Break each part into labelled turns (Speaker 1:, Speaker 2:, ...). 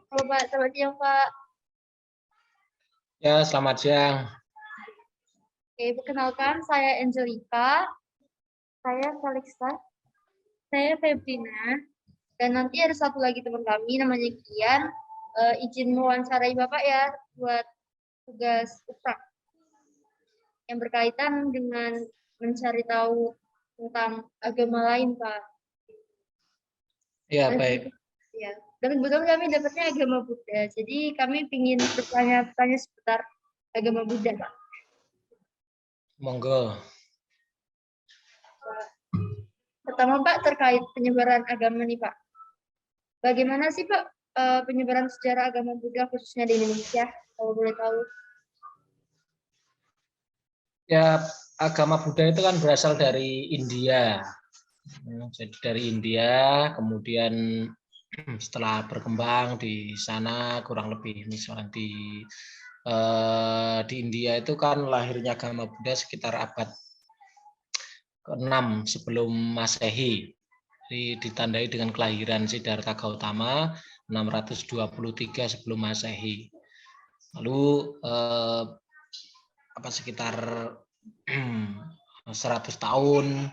Speaker 1: Halo Pak, selamat siang Pak.
Speaker 2: Ya, selamat siang.
Speaker 1: Oke, perkenalkan saya Angelika, saya Felixta, saya Febrina, dan nanti ada satu lagi teman kami namanya Kian. Izin mewawancarai Bapak ya buat tugas UPRA yang berkaitan dengan mencari tahu tentang agama lain Pak.
Speaker 2: Ya,
Speaker 1: Dan,
Speaker 2: baik.
Speaker 1: ya. Dan kebetulan kami dapatnya agama Buddha, jadi kami ingin bertanya-tanya seputar agama Buddha Pak.
Speaker 2: Monggo.
Speaker 1: Pertama Pak, terkait penyebaran agama nih Pak. Bagaimana sih Pak penyebaran sejarah agama Buddha khususnya di Indonesia, kalau boleh tahu?
Speaker 2: Ya, agama Buddha itu kan berasal dari India. Jadi dari India, kemudian setelah berkembang di sana kurang lebih misalnya di India itu kan lahirnya agama Buddha sekitar abad ke-6 sebelum Masehi. Jadi ditandai dengan kelahiran Siddhartha Gautama 623 sebelum Masehi. Lalu sekitar 100 tahun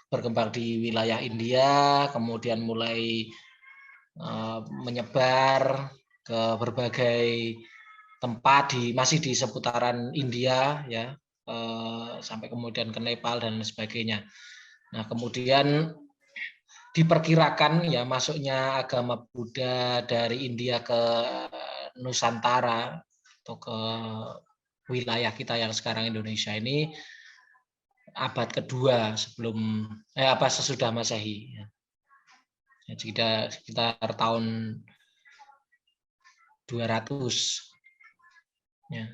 Speaker 2: berkembang di wilayah India, kemudian mulai menyebar ke berbagai tempat masih di seputaran India ya, sampai kemudian ke Nepal dan sebagainya. Nah, kemudian diperkirakan ya masuknya agama Buddha dari India ke Nusantara atau ke wilayah kita yang sekarang Indonesia ini abad kedua sesudah Masehi. Sekitar tahun 200 ya,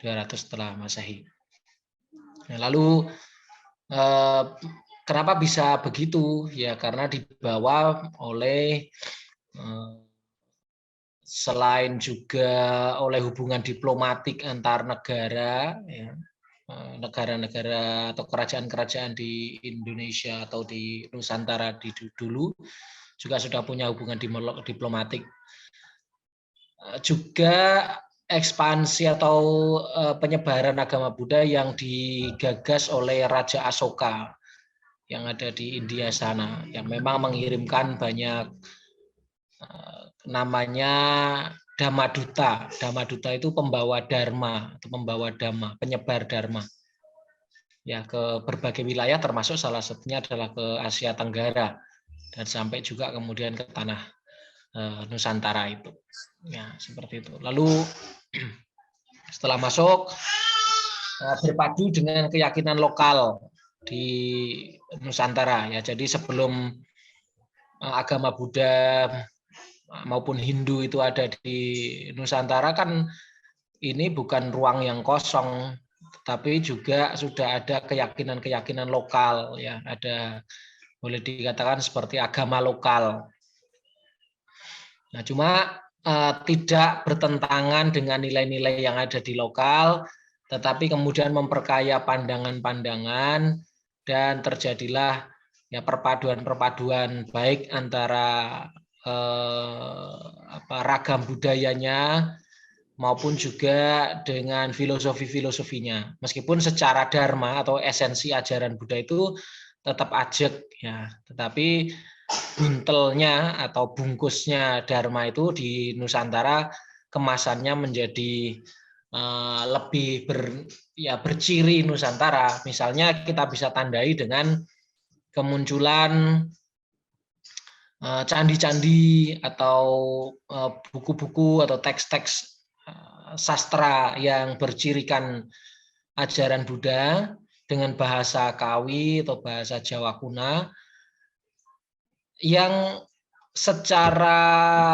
Speaker 2: 200 setelah Masehi. Nah, lalu kenapa bisa begitu? Ya karena dibawa oleh selain juga oleh hubungan diplomatik antar negara, ya, negara-negara atau kerajaan-kerajaan di Indonesia atau di Nusantara dulu juga sudah punya hubungan diplomatik. Juga ekspansi atau penyebaran agama Buddha yang digagas oleh Raja Asoka yang ada di India sana, yang memang mengirimkan banyak namanya Dhammaduta. Dhammaduta itu pembawa dharma atau pembawa dhamma, penyebar dharma. Ya, ke berbagai wilayah termasuk salah satunya adalah ke Asia Tenggara dan sampai juga kemudian ke tanah Nusantara itu. Ya, seperti itu. Lalu setelah masuk berpadu dengan keyakinan lokal di Nusantara ya. Jadi sebelum agama Buddha maupun Hindu itu ada di Nusantara kan ini bukan ruang yang kosong, tapi juga sudah ada keyakinan-keyakinan lokal ya, ada boleh dikatakan seperti agama lokal. Nah, cuma tidak bertentangan dengan nilai-nilai yang ada di lokal, tetapi kemudian memperkaya pandangan-pandangan dan terjadilah ya perpaduan-perpaduan baik antara ragam budayanya maupun juga dengan filosofi-filosofinya. Meskipun secara dharma atau esensi ajaran Buddha itu tetap ajek ya, tetapi buntelnya atau bungkusnya dharma itu di Nusantara kemasannya menjadi lebih berciri Nusantara. Misalnya kita bisa tandai dengan kemunculan candi-candi atau buku-buku atau teks-teks sastra yang bercirikan ajaran Buddha dengan bahasa Kawi atau bahasa Jawa kuna yang secara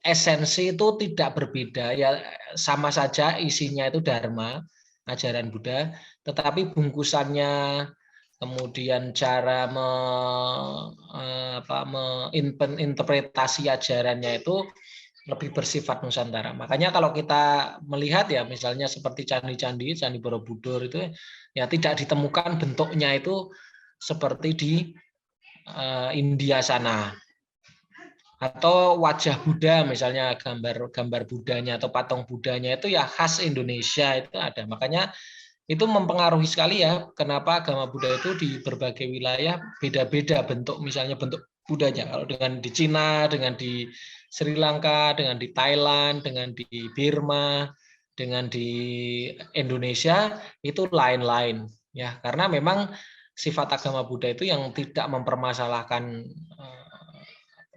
Speaker 2: esensi itu tidak berbeda ya, sama saja isinya itu dharma, ajaran Buddha, tetapi bungkusannya kemudian cara menginterpretasi ajarannya itu lebih bersifat Nusantara. Makanya kalau kita melihat ya misalnya seperti candi-candi, Candi Borobudur itu ya tidak ditemukan bentuknya itu seperti di India sana. Atau wajah Buddha misalnya, gambar Budanya atau patung Budanya itu ya khas Indonesia, itu ada. Makanya itu mempengaruhi sekali ya kenapa agama Buddha itu di berbagai wilayah beda-beda bentuk, misalnya bentuk Budanya. Kalau dengan di Cina, dengan di Sri Lanka, dengan di Thailand, dengan di Burma, dengan di Indonesia itu lain-lain ya, karena memang sifat agama Buddha itu yang tidak mempermasalahkan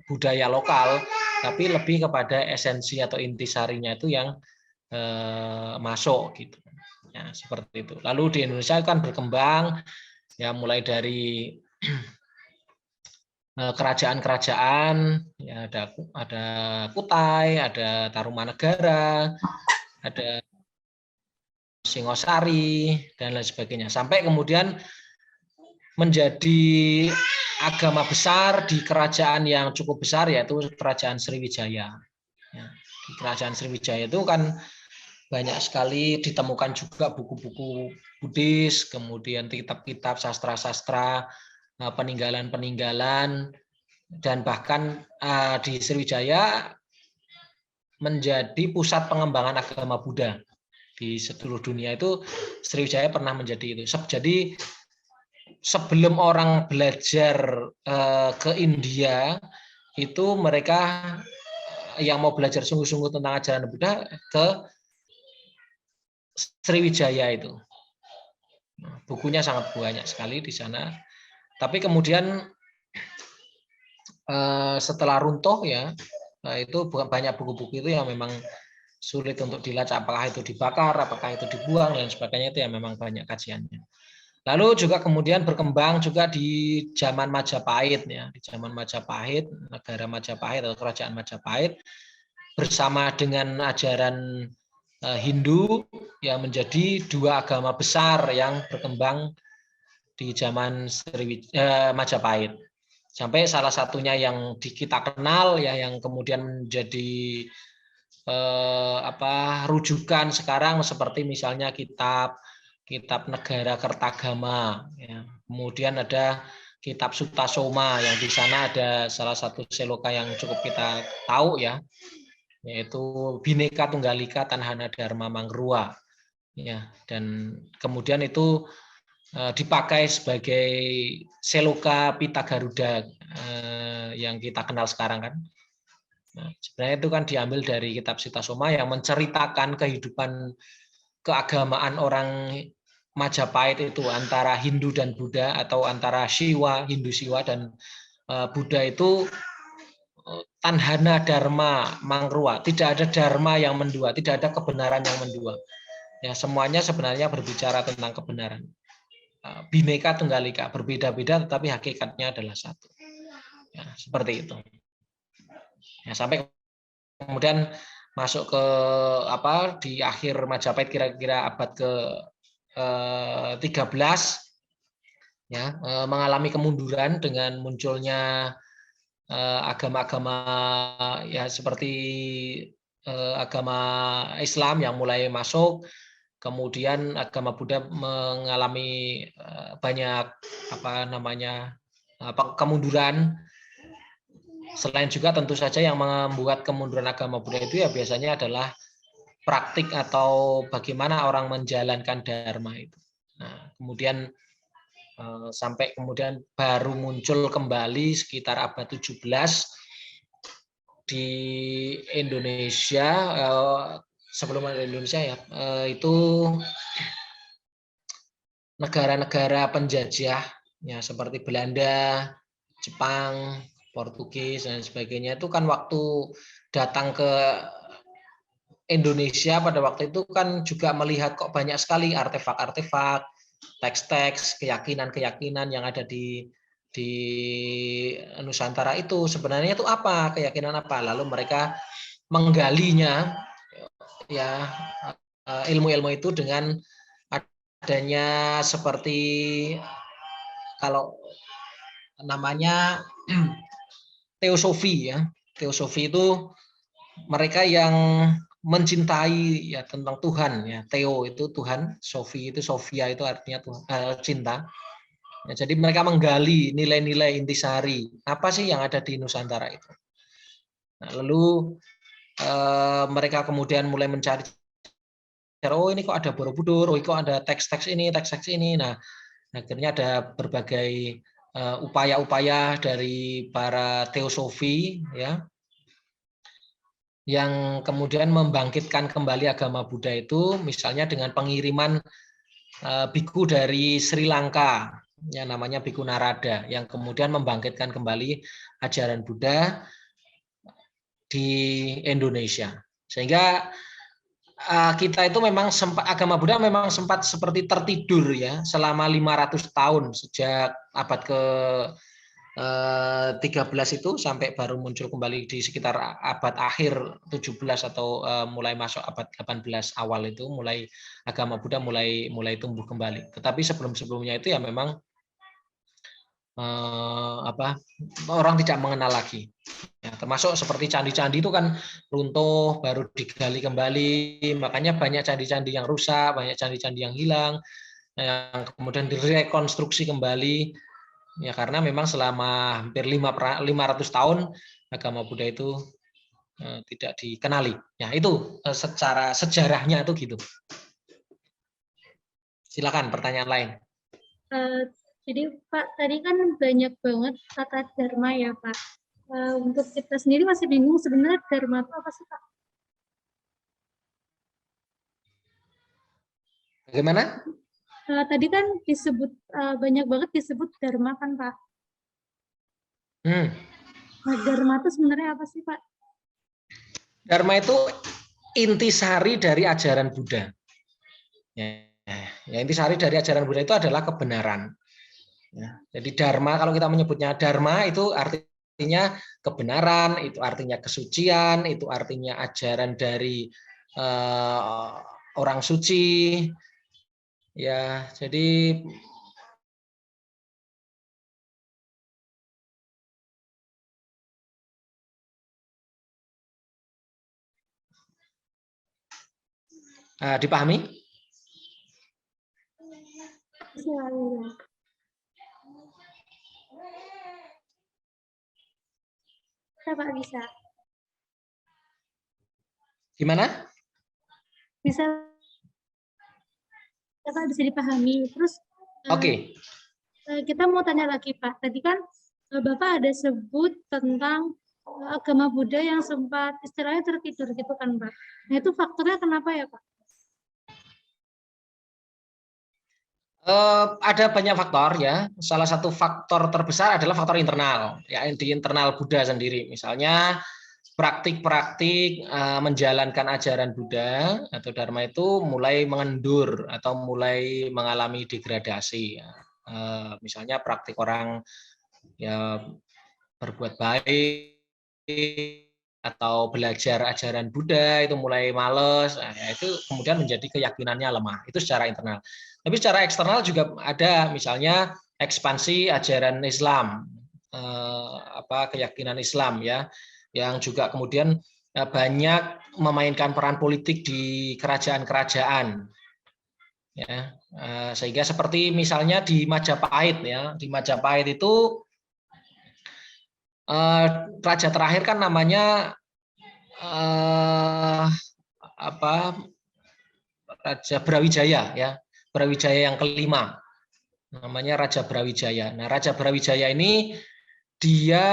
Speaker 2: budaya lokal, tapi lebih kepada esensi atau intisarinya itu yang masuk gitu. Ya, seperti itu. Lalu di Indonesia kan berkembang ya, mulai dari kerajaan-kerajaan, ya ada Kutai, ada Tarumanegara, ada Singosari dan lain sebagainya. Sampai kemudian menjadi agama besar di kerajaan yang cukup besar, yaitu Kerajaan Sriwijaya. Ya, di Kerajaan Sriwijaya itu kan banyak sekali ditemukan juga buku-buku Buddhis, kemudian kitab-kitab sastra-sastra, peninggalan-peninggalan, dan bahkan di Sriwijaya menjadi pusat pengembangan agama Buddha di seluruh dunia. Itu Sriwijaya pernah menjadi itu. Jadi sebelum orang belajar ke India, itu mereka yang mau belajar sungguh-sungguh tentang ajaran Buddha ke Sriwijaya itu. Bukunya sangat banyak sekali di sana. Tapi kemudian setelah runtuh ya, itu banyak buku-buku itu yang memang sulit untuk dilacak, apakah itu dibakar, apakah itu dibuang dan sebagainya, itu yang memang banyak kajiannya. Lalu juga kemudian berkembang juga di zaman Majapahit ya, di zaman Majapahit, negara Majapahit atau kerajaan Majapahit bersama dengan ajaran Hindu yang menjadi dua agama besar yang berkembang di zaman Majapahit. Sampai salah satunya yang kita kenal ya, yang kemudian menjadi rujukan sekarang seperti misalnya kitab Negara Kertagama ya. Kemudian ada kitab Sutasoma yang di sana ada salah satu seloka yang cukup kita tahu ya, yaitu Bhinneka Tunggal Ika Tanhana Dharma Mangrua ya, dan kemudian itu dipakai sebagai seloka Pita Garuda yang kita kenal sekarang kan. Nah, sebenarnya itu kan diambil dari kitab Sutasoma yang menceritakan kehidupan keagamaan orang Majapahit itu antara Hindu dan Buddha, atau antara Siwa, Hindu Siwa dan Buddha itu Tanhana Dharma Mangrua. Tidak ada dharma yang mendua, tidak ada kebenaran yang mendua. Ya, semuanya sebenarnya berbicara tentang kebenaran. Bhinneka Tunggal Ika, berbeda-beda tetapi hakikatnya adalah satu. Ya, seperti itu. Ya, sampai kemudian masuk ke di akhir Majapahit kira-kira abad ke-13 ya, mengalami kemunduran dengan munculnya agama-agama ya seperti agama Islam yang mulai masuk, kemudian agama Buddha mengalami banyak kemunduran. Selain juga tentu saja yang membuat kemunduran agama Buddha itu ya biasanya adalah praktik atau bagaimana orang menjalankan dharma itu. Nah, kemudian sampai kemudian baru muncul kembali sekitar abad 17 di Indonesia, sebelum ada Indonesia ya, itu negara-negara penjajah ya seperti Belanda, Jepang, Portugis dan sebagainya itu kan waktu datang ke Indonesia pada waktu itu kan juga melihat kok banyak sekali artefak-artefak, teks-teks, keyakinan-keyakinan yang ada di Nusantara itu. Sebenarnya itu apa? Keyakinan apa? Lalu mereka menggalinya ya, ilmu-ilmu itu dengan adanya seperti kalau namanya teosofi ya. Teosofi itu mereka yang mencintai ya tentang Tuhan ya. Theo itu Tuhan, Sofi itu Sofia itu artinya Tuhan, cinta. Ya, jadi mereka menggali nilai-nilai intisari apa sih yang ada di Nusantara itu. Nah, lalu mereka kemudian mulai mencari, oh ini kok ada Borobudur, oh kok ada teks-teks ini, teks-teks ini. Nah, akhirnya ada berbagai upaya-upaya dari para teosofi, ya, yang kemudian membangkitkan kembali agama Buddha itu, misalnya dengan pengiriman biku dari Sri Lanka, yang namanya Biku Narada, yang kemudian membangkitkan kembali ajaran Buddha di Indonesia. Sehingga kita itu memang sempat, agama Buddha memang sempat seperti tertidur ya selama 500 tahun sejak abad ke 13 itu sampai baru muncul kembali di sekitar abad akhir 17 atau mulai masuk abad 18 awal itu mulai agama Buddha mulai tumbuh kembali. Tetapi sebelum-sebelumnya itu ya memang orang tidak mengenal lagi. Ya, termasuk seperti candi-candi itu kan runtuh, baru digali kembali, makanya banyak candi-candi yang rusak, banyak candi-candi yang hilang, yang kemudian direkonstruksi kembali, ya karena memang selama hampir 500 tahun agama Buddha itu tidak dikenali. Ya itu secara sejarahnya itu gitu. Silakan pertanyaan lain.
Speaker 1: Jadi Pak, tadi kan banyak banget kata dharma ya Pak. Untuk kita sendiri masih bingung sebenarnya dharma itu apa sih Pak?
Speaker 2: Bagaimana?
Speaker 1: Tadi kan disebut banyak banget disebut dharma kan Pak. Nah, dharma itu sebenarnya apa sih Pak?
Speaker 2: Dharma itu intisari dari ajaran Buddha. Ya, intisari dari ajaran Buddha itu adalah kebenaran. Ya, jadi dharma, kalau kita menyebutnya dharma itu artinya kebenaran, itu artinya kesucian, itu artinya ajaran dari orang suci. Ya, jadi dipahami?
Speaker 1: Bisa Pak, bisa.
Speaker 2: Gimana?
Speaker 1: Bisa Pak, bisa dipahami. Terus
Speaker 2: Oke.
Speaker 1: Kita mau tanya lagi Pak. Tadi kan Bapak ada sebut tentang agama Buddha yang sempat istilahnya tertidur gitu kan Pak. Nah itu faktornya kenapa ya Pak?
Speaker 2: Ada banyak faktor ya. Salah satu faktor terbesar adalah faktor internal, ya di internal Buddha sendiri. Misalnya praktik-praktik menjalankan ajaran Buddha atau Dharma itu mulai mengendur atau mulai mengalami degradasi. Ya. Misalnya praktik orang ya berbuat baik atau belajar ajaran Buddha itu mulai males, ya itu kemudian menjadi keyakinannya lemah. Itu secara internal. Tapi secara eksternal juga ada, misalnya ekspansi ajaran Islam, keyakinan Islam ya, yang juga kemudian banyak memainkan peran politik di kerajaan-kerajaan. Ya, sehingga seperti misalnya di Majapahit ya, di Majapahit itu raja terakhir kan namanya Raja Brawijaya ya, Brawijaya yang kelima, namanya Raja Brawijaya. Nah, Raja Brawijaya ini dia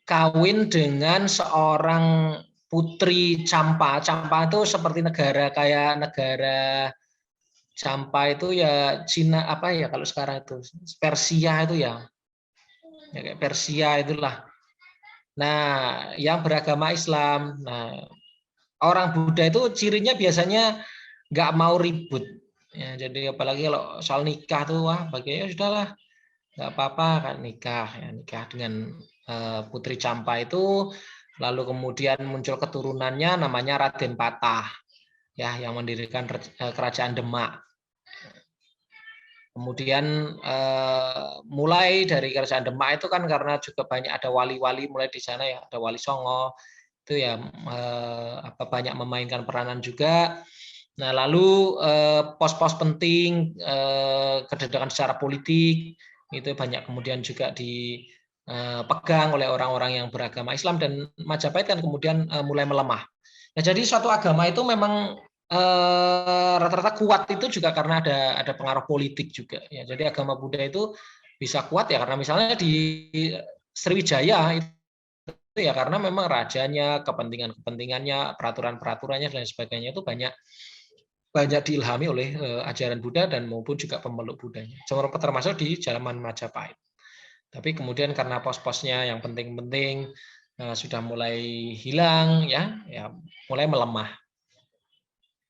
Speaker 2: kawin dengan seorang putri Campa. Campa itu seperti negara kayak negara Campa itu ya Cina apa ya kalau sekarang itu Persia itu ya kayak Persia itulah. Nah, yang beragama Islam. Nah, orang Buddha itu cirinya biasanya nggak mau ribut. Ya, jadi apalagi kalau soal nikah tuh wah bagaimana sudahlah nggak apa-apa kan nikah ya nikah dengan Putri Campa itu, lalu kemudian muncul keturunannya namanya Raden Patah ya yang mendirikan kerajaan Demak. Kemudian mulai dari kerajaan Demak itu kan karena juga banyak ada wali-wali mulai di sana ya, ada Wali Songo itu ya banyak memainkan peranan juga. Nah, lalu pos-pos penting kedudukan secara politik itu banyak kemudian juga dipegang oleh orang-orang yang beragama Islam, dan Majapahit kan kemudian mulai melemah. Nah, jadi suatu agama itu memang rata-rata kuat itu juga karena ada pengaruh politik juga ya. Jadi agama Buddha itu bisa kuat ya karena misalnya di Sriwijaya itu ya karena memang rajanya, kepentingannya, peraturan-peraturannya dan sebagainya itu banyak diilhami oleh ajaran Buddha dan maupun juga pemeluk Buddhanya. Termasuk di zaman Majapahit. Tapi kemudian karena pos-posnya yang penting-penting sudah mulai hilang ya mulai melemah.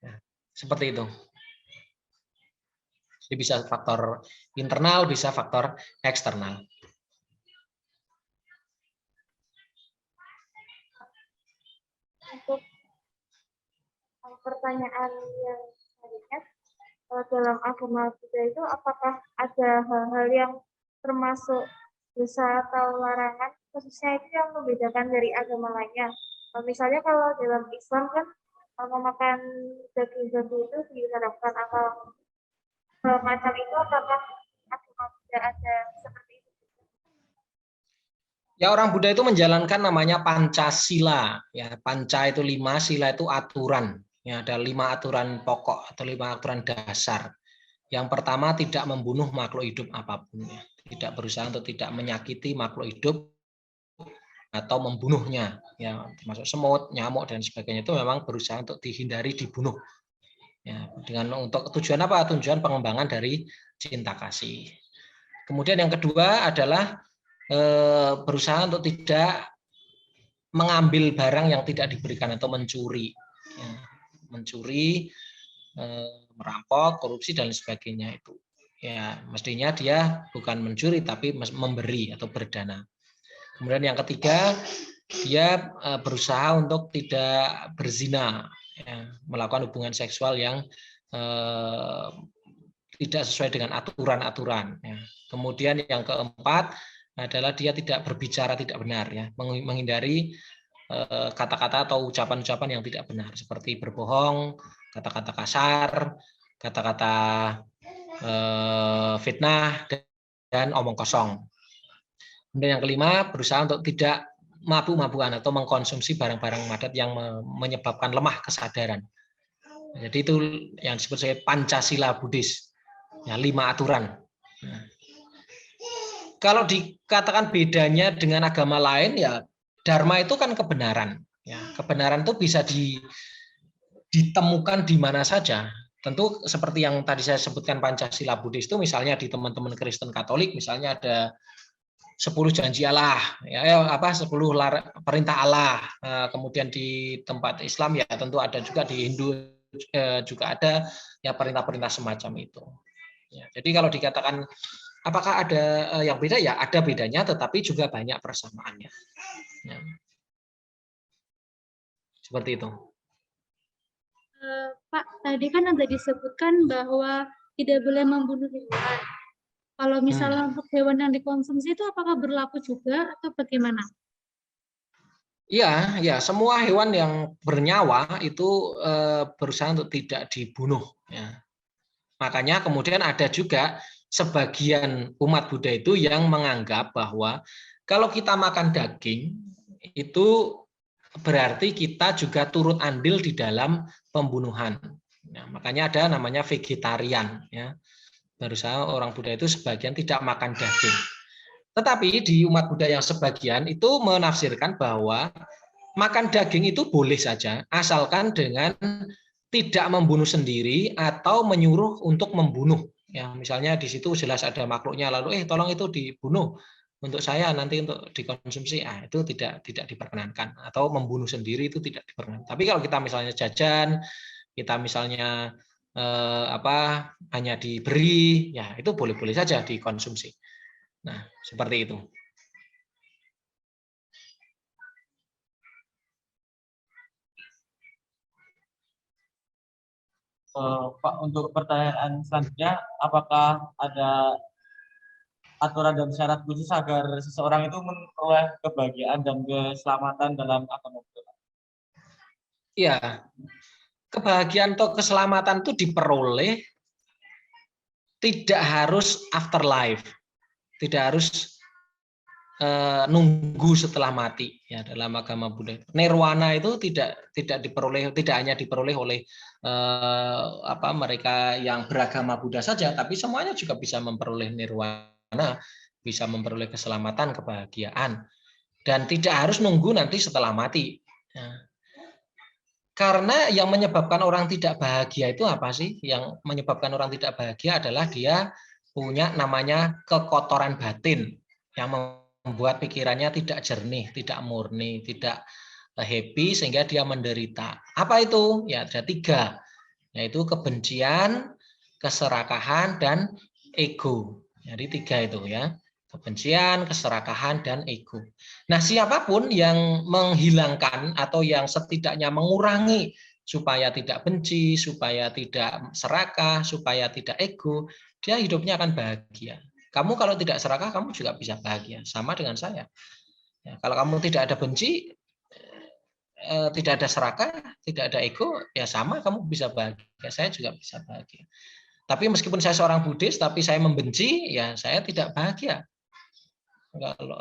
Speaker 2: Ya, seperti itu. Jadi bisa faktor internal, bisa faktor eksternal.
Speaker 1: Untuk pertanyaan yang selanjutnya, dalam agama Buddha itu apakah ada hal-hal yang termasuk dosa atau larangan, khususnya itu yang membedakan dari agama lainnya? Misalnya kalau dalam Islam kan memakan daging babi itu diharapkan atau macam itu, apakah agama Buddha ada seperti itu?
Speaker 2: Ya, orang Buddha itu menjalankan namanya Pancasila. Ya, Panca itu 5, sila itu aturan. Ya, ada 5 aturan pokok atau 5 aturan dasar. Yang pertama, tidak membunuh makhluk hidup apapun. Ya. Tidak berusaha untuk tidak menyakiti makhluk hidup atau membunuhnya. Ya, termasuk semut, nyamuk dan sebagainya itu memang berusaha untuk dihindari dibunuh. Ya, dengan untuk tujuan apa? Tujuan pengembangan dari cinta kasih. Kemudian yang kedua adalah berusaha untuk tidak mengambil barang yang tidak diberikan atau mencuri, ya, mencuri, merampok, korupsi dan sebagainya itu. Ya, mestinya dia bukan mencuri tapi memberi atau berdana. Kemudian yang ketiga, dia berusaha untuk tidak berzina, ya, melakukan hubungan seksual yang tidak sesuai dengan aturan-aturan. Ya. Kemudian yang keempat adalah dia tidak berbicara tidak benar, ya, menghindari kata-kata atau ucapan-ucapan yang tidak benar seperti berbohong, kata-kata kasar, kata-kata fitnah dan omong kosong. Kemudian yang kelima, berusaha untuk tidak mabuk-mabukan atau mengkonsumsi barang-barang madat yang menyebabkan lemah kesadaran. Jadi itu yang disebut sebagai Pancasila Buddhis, ya, 5 aturan. Nah, kalau dikatakan bedanya dengan agama lain, ya Dharma itu kan kebenaran. Ya, kebenaran itu bisa ditemukan di mana saja. Tentu seperti yang tadi saya sebutkan Pancasila Buddhis itu, misalnya di teman-teman Kristen Katolik, misalnya ada 10 janji Allah, ya, 10 perintah Allah. Kemudian di tempat Islam ya tentu ada juga, di Hindu juga ada ya perintah-perintah semacam itu. Ya, jadi kalau dikatakan apakah ada yang beda, ya ada bedanya, tetapi juga banyak persamaannya. Ya. Seperti itu.
Speaker 3: Pak, tadi kan ada disebutkan bahwa tidak boleh membunuh hewan. Kalau misalnya untuk hewan yang dikonsumsi itu apakah berlaku juga atau bagaimana?
Speaker 2: Iya, ya, semua hewan yang bernyawa itu berusaha untuk tidak dibunuh. Ya. Makanya kemudian ada juga sebagian umat Buddha itu yang menganggap bahwa kalau kita makan daging itu berarti kita juga turut andil di dalam pembunuhan. Nah, makanya ada namanya vegetarian. Ya. Berusaha orang Buddha itu sebagian tidak makan daging. Tetapi di umat Buddha yang sebagian itu menafsirkan bahwa makan daging itu boleh saja, asalkan dengan tidak membunuh sendiri atau menyuruh untuk membunuh. Ya, misalnya di situ jelas ada makhluknya, lalu tolong itu dibunuh untuk saya nanti untuk dikonsumsi, itu tidak diperkenankan. Atau membunuh sendiri itu tidak diperkenankan. Tapi kalau kita misalnya jajan, kita misalnya hanya diberi, ya itu boleh-boleh saja dikonsumsi. Nah, seperti itu.
Speaker 4: Pak, untuk pertanyaan selanjutnya, apakah ada aturan dan syarat khusus agar seseorang itu memperoleh kebahagiaan dan keselamatan dalam agama Buddha?
Speaker 2: Iya, kebahagiaan atau keselamatan itu diperoleh tidak harus afterlife, tidak harus nunggu setelah mati ya dalam agama Buddha. Nirwana itu tidak hanya diperoleh oleh mereka yang beragama Buddha saja, tapi semuanya juga bisa memperoleh nirwana, bisa memperoleh keselamatan, kebahagiaan, dan tidak harus nunggu nanti setelah mati. Ya. Karena yang menyebabkan orang tidak bahagia itu apa sih? Yang menyebabkan orang tidak bahagia adalah dia punya namanya kekotoran batin yang membuat pikirannya tidak jernih, tidak murni, tidak happy sehingga dia menderita. Apa itu? Ya ada 3, yaitu kebencian, keserakahan, dan ego. Jadi 3 itu ya. Kebencian, keserakahan, dan ego. Nah, siapapun yang menghilangkan atau yang setidaknya mengurangi supaya tidak benci, supaya tidak serakah, supaya tidak ego, dia hidupnya akan bahagia. Kamu kalau tidak serakah, kamu juga bisa bahagia. Sama dengan saya. Ya, kalau kamu tidak ada benci, tidak ada serakah, tidak ada ego, ya sama kamu bisa bahagia. Saya juga bisa bahagia. Tapi meskipun saya seorang Buddhis, tapi saya membenci, ya saya tidak bahagia. Kalau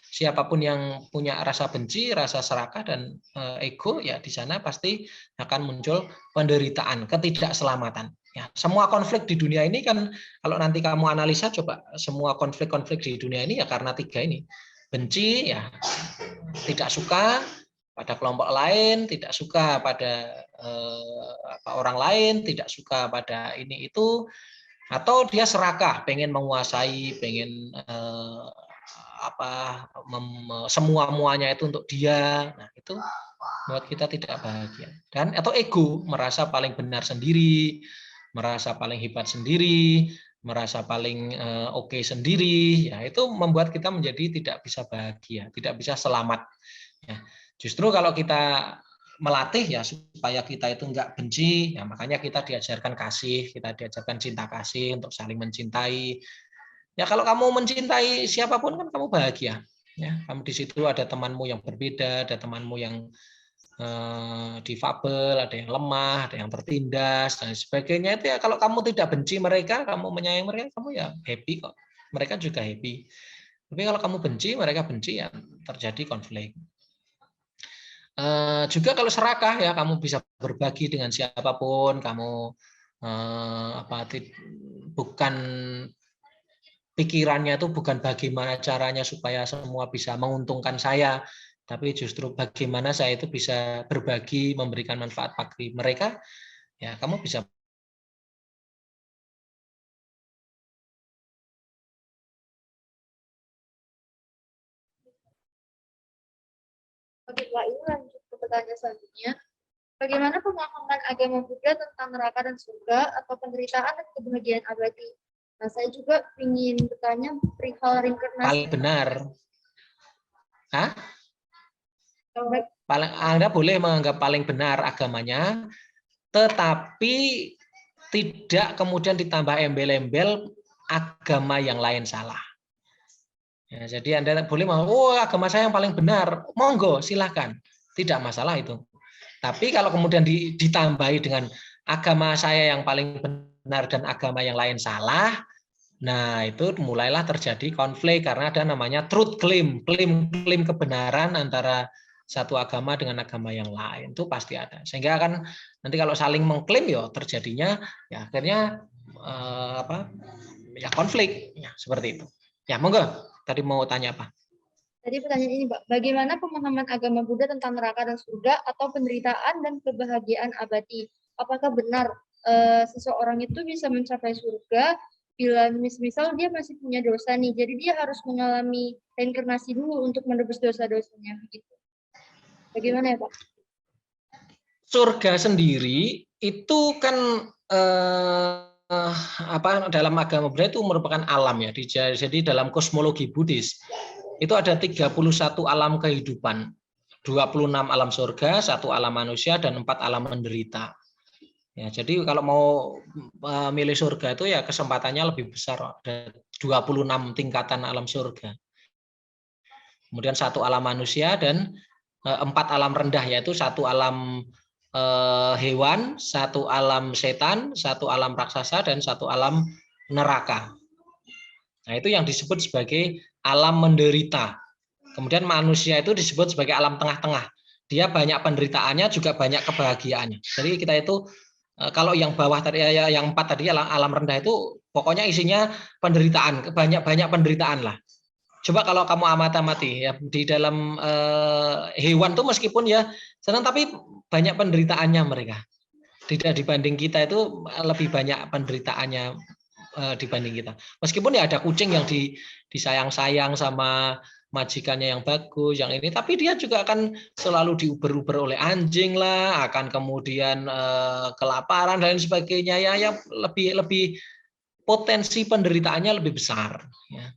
Speaker 2: siapapun yang punya rasa benci, rasa serakah, dan ego, ya di sana pasti akan muncul penderitaan, ketidakselamatan. Ya, semua konflik di dunia ini kan, kalau nanti kamu analisa coba, semua konflik-konflik di dunia ini ya karena 3 ini. Benci, ya tidak suka pada kelompok lain, tidak suka pada orang lain, tidak suka pada ini itu, atau dia serakah, pengen menguasai, pengen semua-muanya itu untuk dia. Nah, itu buat kita tidak bahagia. Dan atau ego, merasa paling benar sendiri, merasa paling hebat sendiri, merasa paling oke sendiri, ya itu membuat kita menjadi tidak bisa bahagia, tidak bisa selamat. Ya, justru kalau kita melatih ya supaya kita itu enggak benci, ya makanya kita diajarkan kasih, kita diajarkan cinta kasih untuk saling mencintai. Ya kalau kamu mencintai siapapun kan kamu bahagia. Ya, kamu di situ ada temanmu yang berbeda, ada temanmu yang difabel, ada yang lemah, ada yang tertindas dan sebagainya. Itu ya kalau kamu tidak benci mereka, kamu menyayangi mereka, kamu ya happy kok. Mereka juga happy. Tapi kalau kamu benci, mereka benci, ya terjadi konflik. Juga kalau serakah ya kamu bisa berbagi dengan siapapun, kamu bukan pikirannya itu bukan bagaimana caranya supaya semua bisa menguntungkan saya, tapi justru bagaimana saya itu bisa berbagi, memberikan manfaat bagi mereka, ya kamu bisa.
Speaker 1: Oke, Pak, ini lanjut ke pertanyaan selanjutnya. Bagaimana pemahaman agama Buddha tentang neraka dan surga atau penderitaan dan kebahagiaan abadi? Nah, saya juga ingin bertanya perihal reinkarnasi.
Speaker 2: Paling benar. Hah? Anda boleh menganggap paling benar agamanya, tetapi tidak kemudian ditambah embel-embel agama yang lain salah. Ya, jadi Anda boleh agama saya yang paling benar, monggo silahkan, tidak masalah itu. Tapi kalau kemudian ditambahi dengan agama saya yang paling benar dan agama yang lain salah, nah itu mulailah terjadi konflik karena ada namanya truth claim, klaim kebenaran antara satu agama dengan agama yang lain, itu pasti ada. Sehingga kan nanti kalau saling mengklaim ya terjadinya ya akhirnya ya konflik, ya seperti itu. Ya monggo. Tadi mau tanya apa?
Speaker 1: Tadi pertanyaan ini, Pak. Bagaimana pemahaman agama Buddha tentang neraka dan surga atau penderitaan dan kebahagiaan abadi? Apakah benar seseorang itu bisa mencapai surga bila misal dia masih punya dosa nih, jadi dia harus mengalami reinkarnasi dulu untuk menebus dosa-dosanya begitu. Bagaimana ya, Pak?
Speaker 2: Surga sendiri itu kan dalam agama Buddha itu merupakan alam ya. Jadi dalam kosmologi Buddhis itu ada 31 alam kehidupan, 26 alam surga, 1 alam manusia, dan 4 alam menderita. Ya, jadi kalau mau milih surga itu ya kesempatannya lebih besar, ada 26 tingkatan alam surga. Kemudian 1 alam manusia dan 4 alam rendah, yaitu 1 alam hewan, 1 alam setan, 1 alam raksasa, dan 1 alam neraka. Nah, itu yang disebut sebagai alam menderita. Kemudian manusia itu disebut sebagai alam tengah-tengah. Dia banyak penderitaannya juga banyak kebahagiaannya. Jadi kita itu kalau yang bawah tadi, yang 4 tadi alam rendah itu pokoknya isinya penderitaan, banyak penderitaan lah. Coba kalau kamu amati ya di dalam hewan tuh meskipun ya senang tapi banyak penderitaannya mereka. Tidak dibanding kita itu lebih banyak penderitaannya dibanding kita. Meskipun ya ada kucing yang disayang-sayang sama majikannya yang bagus, yang ini, tapi dia juga akan selalu diuber-uber oleh anjing lah, akan kemudian kelaparan dan sebagainya ya lebih potensi penderitaannya lebih besar. Ya.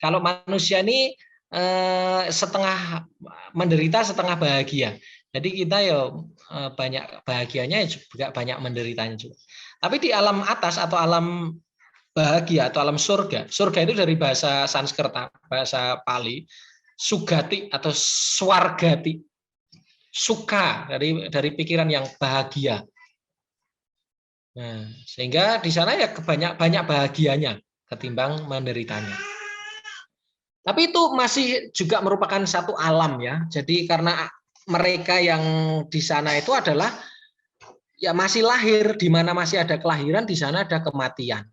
Speaker 2: Kalau manusia ini setengah menderita, setengah bahagia. Jadi kita ya banyak bahagianya juga banyak menderitanya juga. Tapi di alam atas atau alam bahagia atau alam surga. Surga itu dari bahasa Sanskerta, bahasa Pali, sugati atau swargati. Suka dari pikiran yang bahagia. Nah, sehingga di sana ya banyak bahagianya ketimbang menderitanya. Tapi itu masih juga merupakan satu alam ya. Jadi karena mereka yang di sana itu adalah ya masih lahir, di mana masih ada kelahiran, di sana ada kematian.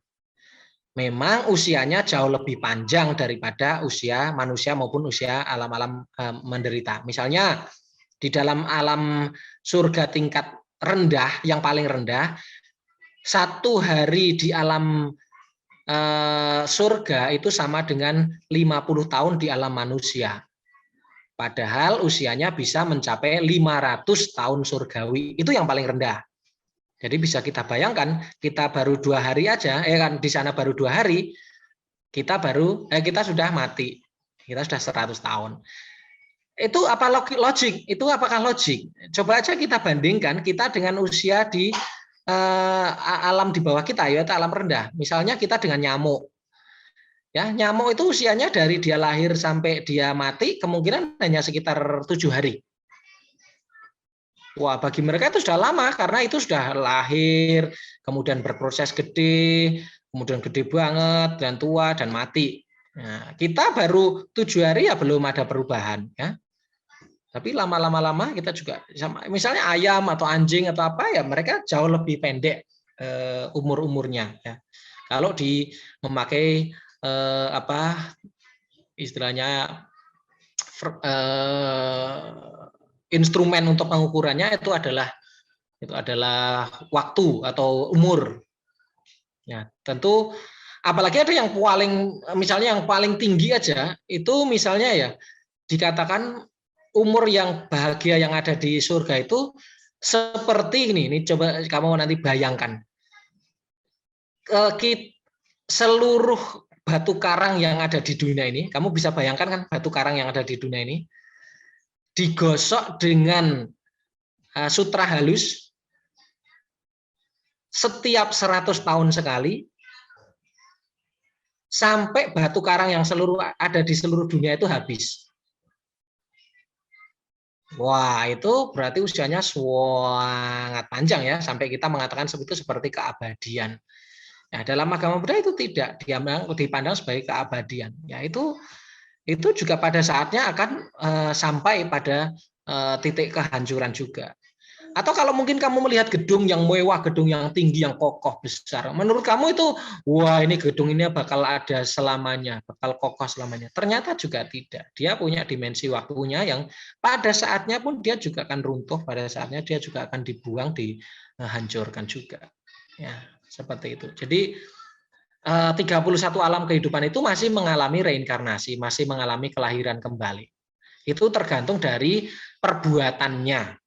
Speaker 2: Memang usianya jauh lebih panjang daripada usia manusia maupun usia alam-alam menderita. Misalnya di dalam alam surga tingkat rendah, yang paling rendah, 1 hari di alam surga itu sama dengan 50 tahun di alam manusia. Padahal usianya bisa mencapai 500 tahun surgawi. Itu yang paling rendah. Jadi bisa kita bayangkan, kita baru 2 hari aja, kan di sana baru 2 hari, kita sudah mati, kita sudah 100 tahun. Itu apa logik? Itu apakah logik? Coba aja kita bandingkan kita dengan usia di alam di bawah kita, yaitu alam rendah. Misalnya kita dengan nyamuk. Ya, nyamuk itu usianya dari dia lahir sampai dia mati kemungkinan hanya sekitar 7 hari. Wah, bagi mereka itu sudah lama karena itu sudah lahir, kemudian berproses gede, kemudian gede banget dan tua dan mati. Nah, kita baru 7 hari ya belum ada perubahan ya. Tapi lama-lama kita juga sama, misalnya ayam atau anjing atau apa ya mereka jauh lebih pendek umur-umurnya ya. Kalau memakai istilahnya instrumen untuk pengukurannya itu adalah waktu atau umur. Ya, tentu apalagi ada yang paling tinggi aja itu misalnya ya dikatakan umur yang bahagia yang ada di surga itu seperti ini coba kamu nanti bayangkan. Seluruh batu karang yang ada di dunia ini, kamu bisa bayangkan kan batu karang yang ada di dunia ini digosok dengan sutra halus setiap 100 tahun sekali sampai batu karang yang ada di seluruh dunia itu habis. Wah, itu berarti usianya sangat panjang ya, sampai kita mengatakan itu seperti keabadian. Nah, dalam agama Buddha itu tidak dipandang sebagai keabadian. Ya, itu juga pada saatnya akan sampai pada titik kehancuran juga. Atau kalau mungkin kamu melihat gedung yang mewah, gedung yang tinggi, yang kokoh, besar. Menurut kamu itu, wah ini gedung ini bakal ada selamanya, bakal kokoh selamanya. Ternyata juga tidak. Dia punya dimensi waktunya yang pada saatnya pun dia juga akan runtuh, pada saatnya dia juga akan dibuang, dihancurkan juga. Ya, seperti itu. Jadi 31 alam kehidupan itu masih mengalami reinkarnasi, masih mengalami kelahiran kembali. Itu tergantung dari perbuatannya.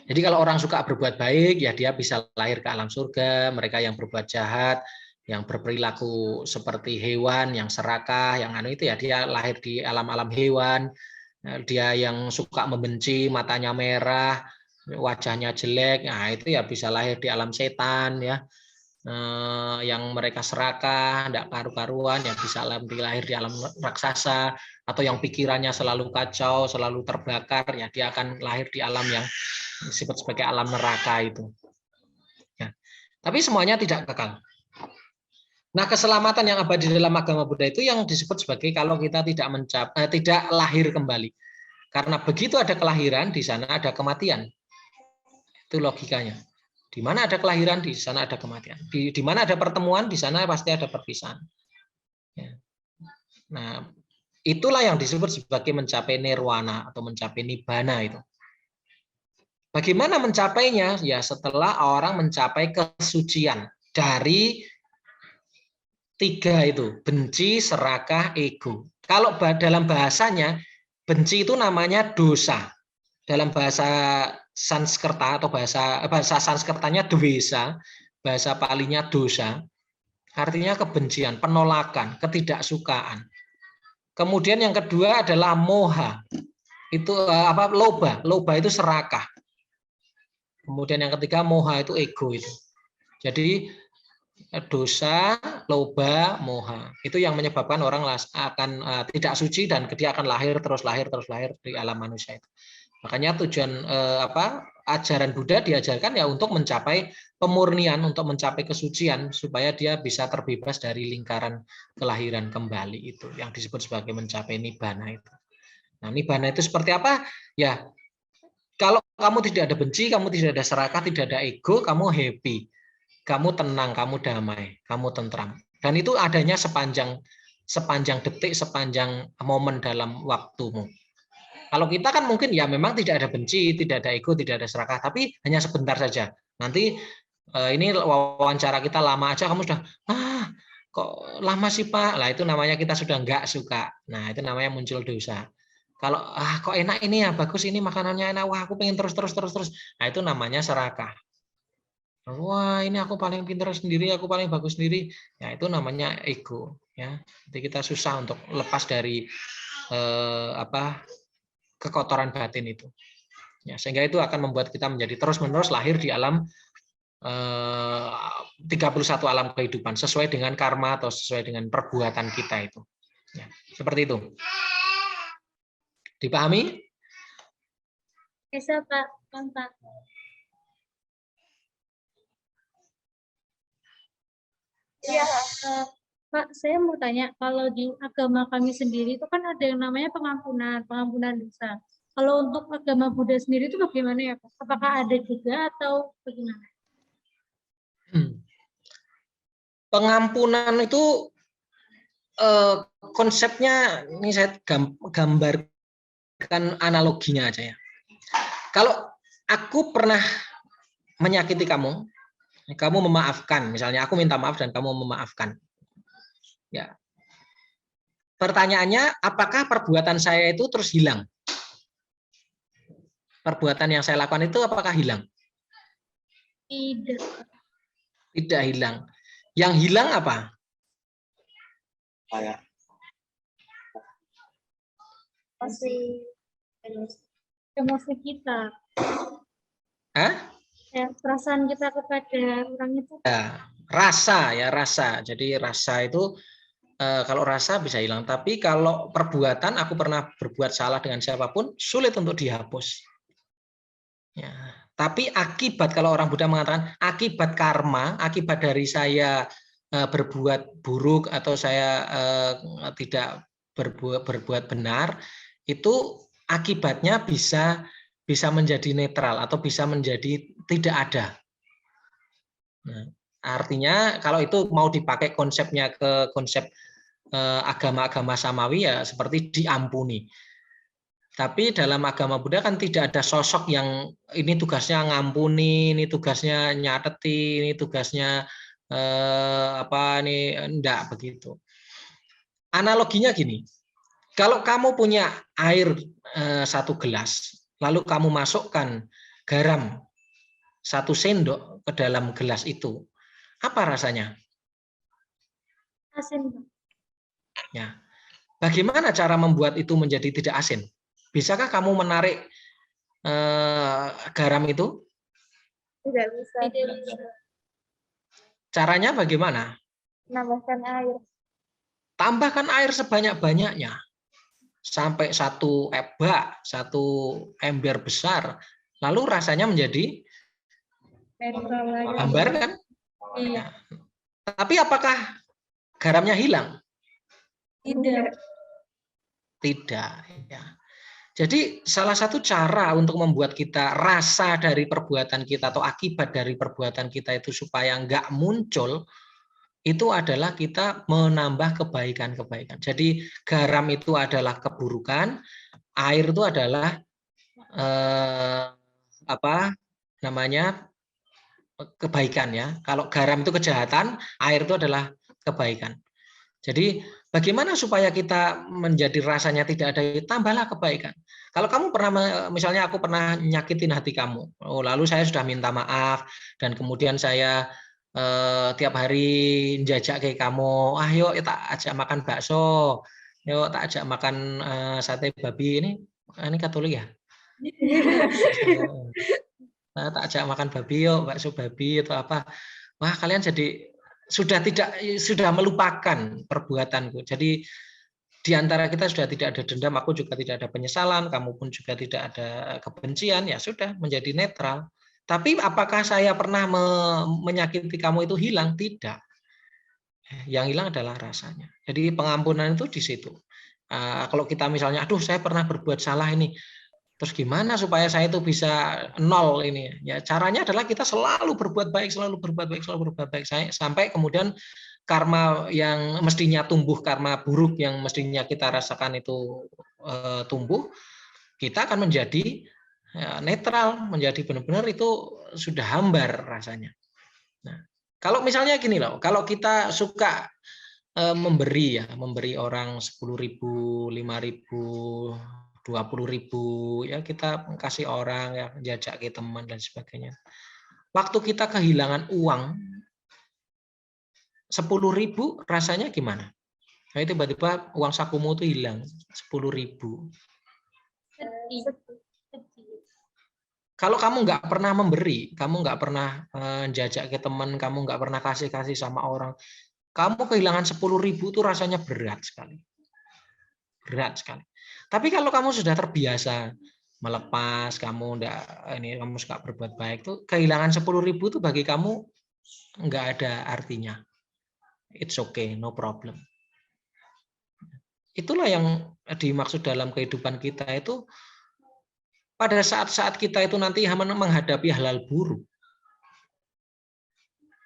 Speaker 2: Jadi kalau orang suka berbuat baik, ya dia bisa lahir ke alam surga. Mereka yang berbuat jahat, yang berperilaku seperti hewan, yang serakah, yang itu ya dia lahir di alam-alam hewan. Dia yang suka membenci, matanya merah, wajahnya jelek, nah itu ya bisa lahir di alam setan ya. Yang mereka serakah, tidak karu-karuan, yang bisa lahir di alam raksasa, atau yang pikirannya selalu kacau, selalu terbakar, ya dia akan lahir di alam yang disebut sebagai alam neraka itu. Ya. Tapi semuanya tidak kekal. Nah, keselamatan yang abadi dalam agama Buddha itu yang disebut sebagai kalau kita tidak lahir kembali. Karena begitu ada kelahiran, di sana ada kematian. Itu logikanya. Di mana ada kelahiran, di sana ada kematian. Di mana ada pertemuan, di sana pasti ada perpisahan. Ya. Nah, itulah yang disebut sebagai mencapai nirwana atau mencapai nibbana itu. Bagaimana mencapainya? Ya setelah orang mencapai kesucian dari 3 itu, benci, serakah, ego. Kalau dalam bahasanya, benci itu namanya dosa. Dalam bahasa Sanskerta atau bahasa Sanskertanya dwesa, bahasa Palinya dosa, artinya kebencian, penolakan, ketidaksukaan. Kemudian yang kedua adalah moha, itu loba, loba itu serakah. Kemudian yang ketiga moha itu ego itu. Jadi dosa, loba, moha itu yang menyebabkan orang akan tidak suci dan dia akan lahir terus lahir di alam manusia itu. Makanya tujuan ajaran Buddha diajarkan ya untuk mencapai pemurnian, untuk mencapai kesucian supaya dia bisa terbebas dari lingkaran kelahiran kembali itu yang disebut sebagai mencapai nibbana itu. Nah, nibbana itu seperti apa? Ya, kalau kamu tidak ada benci, kamu tidak ada serakah, tidak ada ego, kamu happy. Kamu tenang, kamu damai, kamu tentram. Dan itu adanya sepanjang detik, sepanjang momen dalam waktumu. Kalau kita kan mungkin ya memang tidak ada benci, tidak ada ego, tidak ada serakah, tapi hanya sebentar saja. Nanti ini wawancara kita lama aja, kamu sudah, kok lama sih Pak? Lah itu namanya kita sudah nggak suka. Nah itu namanya muncul dosa. Kalau kok enak ini ya, bagus ini makanannya enak, wah aku pengen terus. Nah itu namanya serakah. Wah ini aku paling pintar sendiri, aku paling bagus sendiri. Ya itu namanya ego. Ya, jadi kita susah untuk lepas dari kekotoran batin itu. Ya, sehingga itu akan membuat kita menjadi terus-menerus lahir di alam 31 alam kehidupan sesuai dengan karma atau sesuai dengan perbuatan kita itu. Ya, seperti itu. Dipahami?
Speaker 3: Bisa Pak, mantap. Ya, Pak, saya mau tanya, kalau di agama kami sendiri itu kan ada yang namanya pengampunan dosa. Kalau untuk agama Buddha sendiri itu bagaimana ya, Pak? Apakah ada juga atau bagaimana?
Speaker 2: Pengampunan itu konsepnya, ini saya gambarkan analoginya aja ya. Kalau aku pernah menyakiti kamu memaafkan, misalnya aku minta maaf dan kamu memaafkan. Ya. Pertanyaannya, apakah perbuatan saya itu terus hilang? Perbuatan yang saya lakukan itu apakah hilang?
Speaker 3: Tidak.
Speaker 2: Tidak hilang. Yang hilang apa?
Speaker 3: Emosi kita.
Speaker 2: Hah?
Speaker 3: Ya, perasaan kita kepada orang itu.
Speaker 2: Ya, rasa. Jadi rasa itu kalau rasa bisa hilang, tapi kalau perbuatan, aku pernah berbuat salah dengan siapapun, sulit untuk dihapus. Ya, tapi akibat, kalau orang Buddha mengatakan akibat karma, akibat dari saya berbuat buruk atau saya tidak berbuat benar, itu akibatnya bisa menjadi netral atau bisa menjadi tidak ada. Nah, artinya kalau itu mau dipakai konsepnya ke konsep agama-agama samawi ya seperti diampuni. Tapi dalam agama Buddha kan tidak ada sosok yang ini tugasnya ngampuni, ini tugasnya nyateti, ini tugasnya enggak begitu. Analoginya gini, kalau kamu punya air 1 gelas, lalu kamu masukkan garam 1 sendok ke dalam gelas itu, apa rasanya?
Speaker 3: Asin.
Speaker 2: Ya. Bagaimana cara membuat itu menjadi tidak asin? Bisakah kamu menarik garam itu?
Speaker 1: Tidak bisa.
Speaker 2: Caranya bagaimana?
Speaker 1: Menambahkan air.
Speaker 2: Tambahkan air sebanyak-banyaknya. Sampai 1 bak, 1 ember besar. Lalu rasanya menjadi hambar kan?
Speaker 3: Iya.
Speaker 2: Tapi apakah garamnya hilang?
Speaker 3: Tidak.
Speaker 2: Tidak. Ya. Jadi salah satu cara untuk membuat kita rasa dari perbuatan kita atau akibat dari perbuatan kita itu supaya nggak muncul, itu adalah kita menambah kebaikan-kebaikan. Jadi garam itu adalah keburukan, air itu adalah apa namanya, kebaikan ya. Kalau garam itu kejahatan, air itu adalah kebaikan. Jadi bagaimana supaya kita menjadi rasanya tidak ada, tambahlah kebaikan. Kalau kamu pernah, misalnya aku pernah nyakitin hati kamu, lalu saya sudah minta maaf, dan kemudian saya tiap hari jajak kayak kamu, yuk tak ajak makan bakso, yuk tak ajak makan sate babi, ini Katolik ya? Nah, tak ajak makan babi yuk, bakso babi atau apa. Wah, kalian jadi sudah melupakan perbuatanku. Jadi di antara kita sudah tidak ada dendam, aku juga tidak ada penyesalan, kamu pun juga tidak ada kebencian, ya sudah menjadi netral. Tapi apakah saya pernah menyakiti kamu itu hilang? Tidak. Yang hilang adalah rasanya. Jadi pengampunan itu di situ. Kalau kita misalnya, aduh saya pernah berbuat salah ini, terus gimana supaya saya itu bisa nol ini? Ya caranya adalah kita selalu berbuat baik, selalu berbuat baik, selalu berbuat baik, sampai kemudian karma yang mestinya tumbuh, karma buruk yang mestinya kita rasakan itu tumbuh, kita akan menjadi netral, menjadi benar-benar itu sudah hambar rasanya. Nah, kalau misalnya gini loh, kalau kita suka memberi orang 10.000, 5.000, 20.000, ya kita kasih orang, ya jajak ke teman dan sebagainya. Waktu kita kehilangan uang 10.000, rasanya gimana? Nah, tiba-tiba uang sakumu itu hilang 10.000. Kalau kamu nggak pernah memberi, kamu nggak pernah jajak ke teman, kamu nggak pernah kasih sama orang, kamu kehilangan 10.000 itu rasanya berat sekali. Berat sekali. Tapi kalau kamu sudah terbiasa melepas, kamu suka berbuat baik, tuh kehilangan 10.000 itu bagi kamu nggak ada artinya. It's okay, no problem. Itulah yang dimaksud dalam kehidupan kita itu, pada saat-saat kita itu nanti menghadapi hal-hal buruk,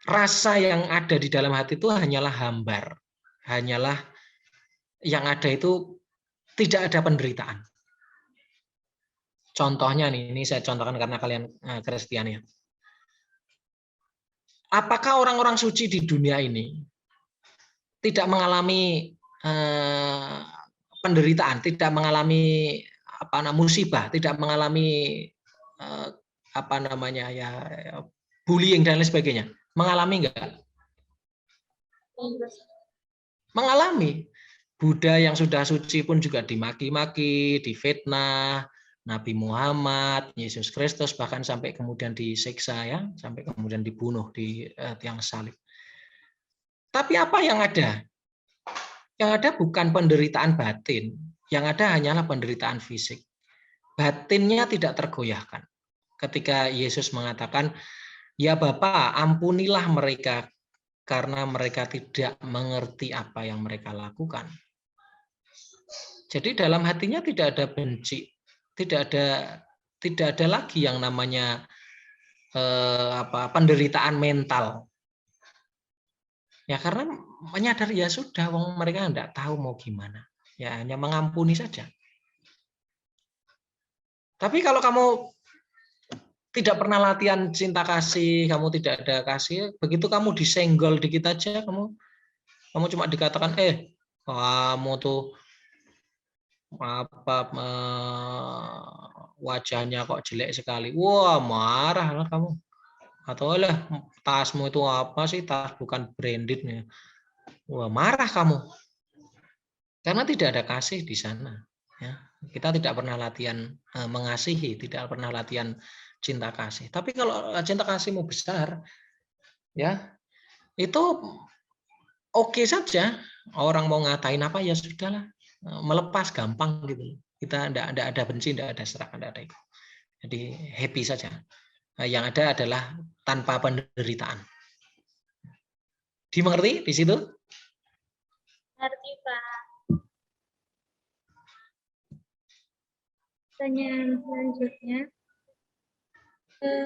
Speaker 2: rasa yang ada di dalam hati itu hanyalah hambar, hanyalah yang ada itu tidak ada penderitaan. Contohnya nih, ini saya contohkan karena kalian Kristen ya. Apakah orang-orang suci di dunia ini tidak mengalami penderitaan, tidak mengalami musibah, tidak mengalami bullying dan lain sebagainya? Mengalami enggak? Mengalami. Buddha yang sudah suci pun juga dimaki-maki, difitnah, Nabi Muhammad, Yesus Kristus bahkan sampai kemudian disiksa ya, sampai kemudian dibunuh di tiang salib. Tapi apa yang ada? Yang ada bukan penderitaan batin, yang ada hanyalah penderitaan fisik. Batinnya tidak tergoyahkan. Ketika Yesus mengatakan, "Ya Bapa, ampunilah mereka karena mereka tidak mengerti apa yang mereka lakukan." Jadi dalam hatinya tidak ada benci, tidak ada lagi yang namanya penderitaan mental. Ya karena menyadari ya sudah, mereka tidak tahu mau gimana. Ya hanya mengampuni saja. Tapi kalau kamu tidak pernah latihan cinta kasih, kamu tidak ada kasih, begitu kamu disenggol dikit aja, kamu cuma dikatakan, kamu tuh wajahnya kok jelek sekali. Wah, marah lah kamu. Atau lah tasmu itu apa sih, tas bukan branded nih. Wah, marah kamu. Karena tidak ada kasih di sana. Ya. Kita tidak pernah latihan mengasihi, tidak pernah latihan cinta kasih. Tapi kalau cinta kasihmu besar, ya itu oke saja. Orang mau ngatain apa ya sudahlah, melepas gampang gitu. Kita tidak ada benci, tidak ada serak, tidak ada itu. Jadi happy saja. Yang ada adalah tanpa penderitaan. Dimengerti di situ?
Speaker 3: Arti, Pak. Pertanyaan selanjutnya,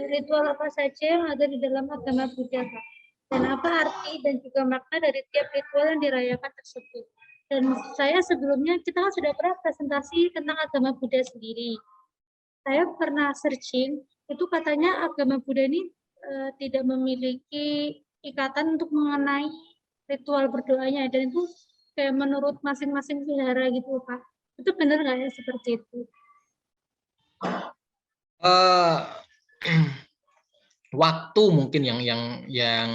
Speaker 3: ritual apa saja yang ada di dalam agama Buddha, Pak? Dan apa arti dan juga makna dari tiap ritual yang dirayakan tersebut? Dan saya sebelumnya, kita kan sudah pernah presentasi tentang agama Buddha sendiri. Saya pernah searching, itu katanya agama Buddha ini tidak memiliki ikatan untuk mengenai ritual berdoanya, dan itu kayak menurut masing-masing vihara gitu, Pak. Itu benar nggak ya seperti itu?
Speaker 2: Waktu mungkin yang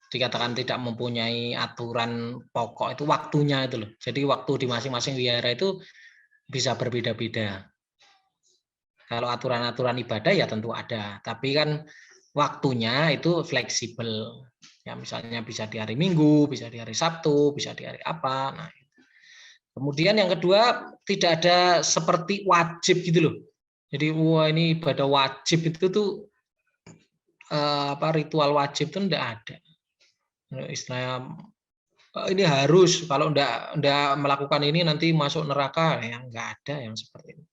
Speaker 2: dikatakan tidak mempunyai aturan pokok itu waktunya itu loh. Jadi waktu di masing-masing wihara itu bisa berbeda-beda. Kalau aturan-aturan ibadah ya tentu ada, tapi kan waktunya itu fleksibel. Ya misalnya bisa di hari Minggu, bisa di hari Sabtu, bisa di hari apa. Nah, kemudian yang kedua tidak ada seperti wajib gitu loh. Jadi wah ini ibadah wajib itu tuh ritual wajib itu enggak ada. Istilahnya ini harus, kalau enggak melakukan ini nanti masuk neraka, ya enggak ada yang seperti itu.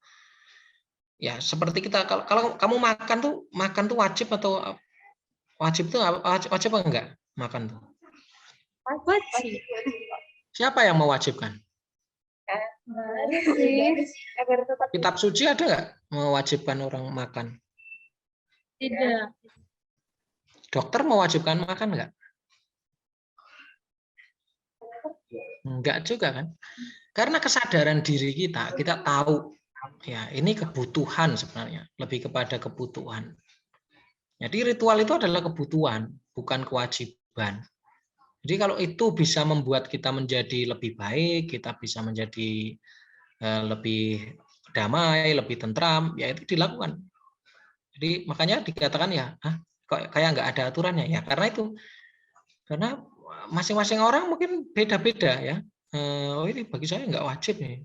Speaker 2: Ya seperti kita kalau kamu makan tuh wajib atau wajib tuh wajib apa enggak makan tuh?
Speaker 3: Wajib.
Speaker 2: Siapa yang mewajibkan? Kitab suci ada nggak mewajibkan orang makan?
Speaker 3: Tidak.
Speaker 2: Dokter mewajibkan makan nggak? Enggak juga kan? Karena kesadaran diri kita tahu ya ini kebutuhan sebenarnya, lebih kepada kebutuhan. Jadi ritual itu adalah kebutuhan, bukan kewajiban. Jadi kalau itu bisa membuat kita menjadi lebih baik, kita bisa menjadi lebih damai, lebih tentram, ya itu dilakukan. Jadi makanya dikatakan ya, kok kayak nggak ada aturannya ya, karena masing-masing orang mungkin beda-beda ya. Oh ini bagi saya nggak wajib nih.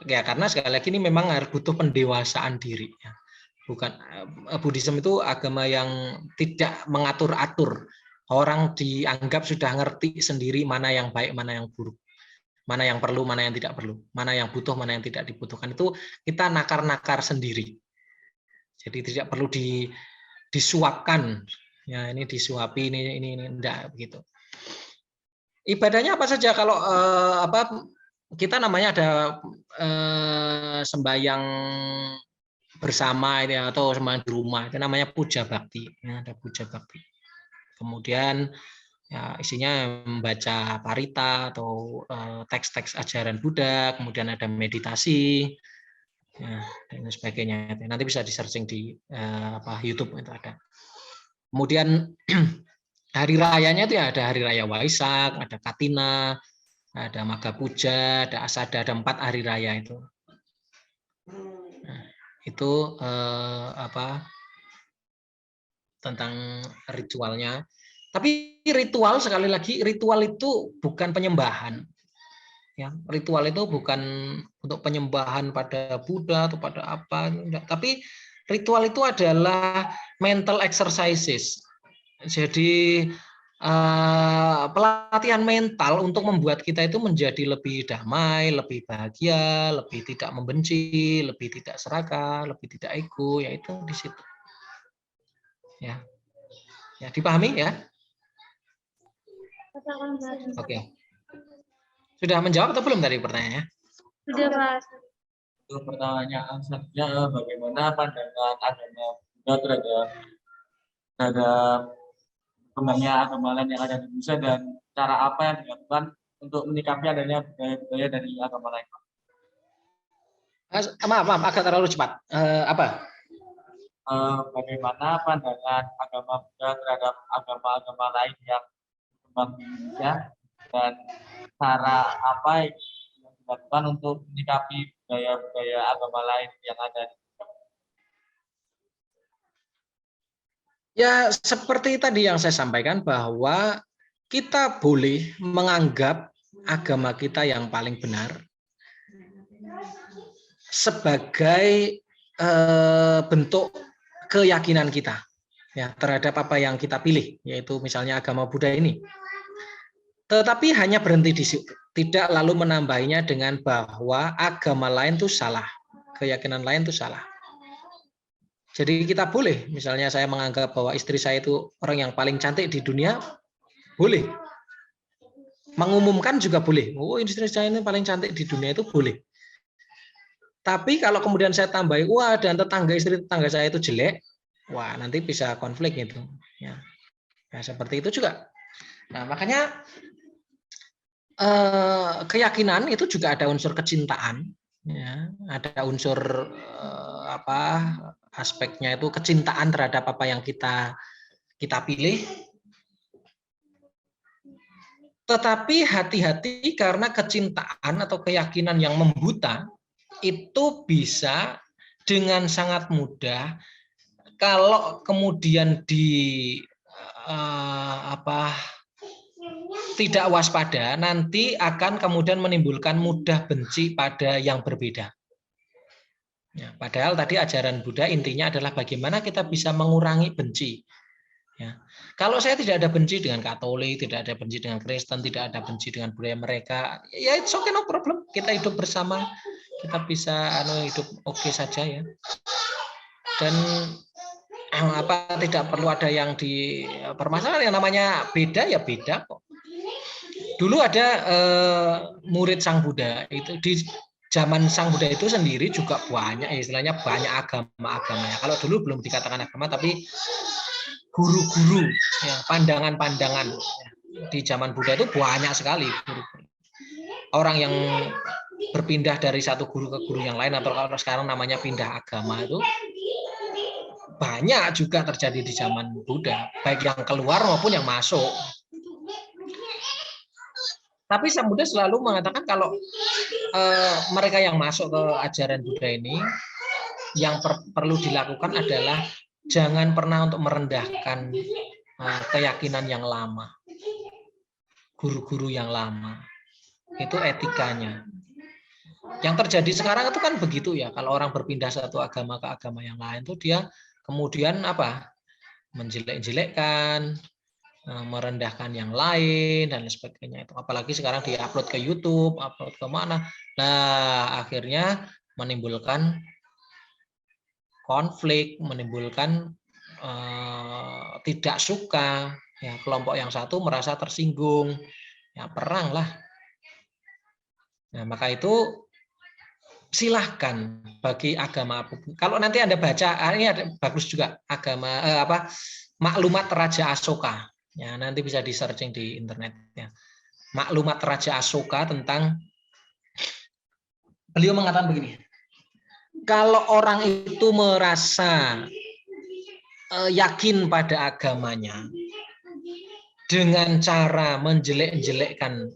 Speaker 2: Ya karena sekali lagi ini memang harus butuh pendewasaan diri. Ya. Bukan Buddhisme itu agama yang tidak mengatur-atur. Orang dianggap sudah ngerti sendiri mana yang baik, mana yang buruk, mana yang perlu, mana yang tidak perlu, mana yang butuh, mana yang tidak dibutuhkan. Itu kita nakar-nakar sendiri. Jadi tidak perlu disuapkan. Ya ini disuapi, ini enggak begitu. Ibadahnya apa saja? Kalau kita namanya ada sembahyang bersama ini atau sembahyang di rumah, itu namanya puja bakti. Ya, ada puja bakti. Kemudian ya, isinya membaca parita atau teks-teks ajaran Buddha, kemudian ada meditasi, ya, dan sebagainya. Nanti bisa di searching di YouTube itu ada. Kemudian hari rayanya itu ya ada hari raya Waisak, ada Katina, ada Maga Puja, ada Asada, ada 4 hari raya itu. Nah, itu tentang ritualnya. Tapi ritual, sekali lagi, ritual itu bukan penyembahan. Ya, ritual itu bukan untuk penyembahan pada Buddha atau pada apa, enggak. Tapi ritual itu adalah mental exercises. Jadi pelatihan mental untuk membuat kita itu menjadi lebih damai, lebih bahagia, lebih tidak membenci, lebih tidak serakah, lebih tidak ego, yaitu di situ. Ya. Ya, dipahami ya? Oke. Sudah menjawab atau belum tadi pertanyaannya?
Speaker 3: Sudah, Pak.
Speaker 4: Untuk pertanyaan selanjutnya, bagaimana pandangan agama Buddha terhadap kembangnya agama lain yang ada di Indonesia dan cara apa yang dilakukan untuk menyikapi adanya budaya-budaya dari agama lain?
Speaker 2: Maaf, agak terlalu cepat.
Speaker 4: Bagaimana pandangan agama Buddha terhadap agama-agama lain yang berkembang di Indonesia dan cara apa yang dilakukan untuk menyikapi budaya-budaya agama lain yang ada di Indonesia?
Speaker 2: Ya, seperti tadi yang saya sampaikan bahwa kita boleh menganggap agama kita yang paling benar sebagai bentuk keyakinan kita ya terhadap apa yang kita pilih, yaitu misalnya agama Buddha ini. Tetapi hanya berhenti tidak lalu menambahinya dengan bahwa agama lain itu salah, keyakinan lain itu salah. Jadi kita boleh, misalnya saya menganggap bahwa istri saya itu orang yang paling cantik di dunia, boleh. Mengumumkan juga boleh. Oh, istri saya ini paling cantik di dunia itu boleh. Tapi kalau kemudian saya tambahi, wah dan istri tetangga saya itu jelek, wah nanti bisa konflik gitu. Ya, nah, seperti itu juga. Nah makanya keyakinan itu juga ada unsur kecintaan, ya, ada unsur aspeknya itu kecintaan terhadap apa yang kita pilih. Tetapi hati-hati karena kecintaan atau keyakinan yang membuta itu bisa dengan sangat mudah kalau kemudian tidak waspada, nanti akan kemudian menimbulkan mudah benci pada yang berbeda. Ya, padahal tadi ajaran Buddha intinya adalah bagaimana kita bisa mengurangi benci. Ya. Kalau saya tidak ada benci dengan Katolik, tidak ada benci dengan Kristen, tidak ada benci dengan budaya mereka, ya it's okay, no problem. Kita hidup bersama, kita bisa hidup oke saja ya. Dan tidak perlu ada yang dipermasalahkan, yang namanya beda ya beda kok. Dulu ada murid Sang Buddha, itu di zaman Sang Buddha itu sendiri juga banyak, istilahnya banyak agama-agamanya. Kalau dulu belum dikatakan agama, tapi guru-guru, ya, pandangan-pandangan. Di zaman Buddha itu banyak sekali guru-guru. Orang yang berpindah dari satu guru ke guru yang lain, atau kalau sekarang namanya pindah agama, itu banyak juga terjadi di zaman Buddha, baik yang keluar maupun yang masuk. Tapi Sang Buddha selalu mengatakan kalau mereka yang masuk ke ajaran Buddha ini, yang perlu dilakukan adalah jangan pernah untuk merendahkan keyakinan yang lama, guru-guru yang lama. Itu etikanya. Yang terjadi sekarang itu kan begitu ya, kalau orang berpindah satu agama ke agama yang lain, itu dia kemudian menjelek-jelekkan, merendahkan yang lain dan sebagainya. Itu apalagi sekarang diupload ke YouTube, upload ke mana. Nah, akhirnya menimbulkan konflik, menimbulkan tidak suka, ya, kelompok yang satu merasa tersinggung, ya perang lah. Nah, maka itu silahkan bagi agama apapun. Kalau nanti Anda baca, ini ada bagus juga agama maklumat Raja Asoka. Ya, nanti bisa di searching di internet ya. Maklumat Raja Asoka tentang, beliau mengatakan begini. Kalau orang itu merasa yakin pada agamanya dengan cara menjelek-jelekkan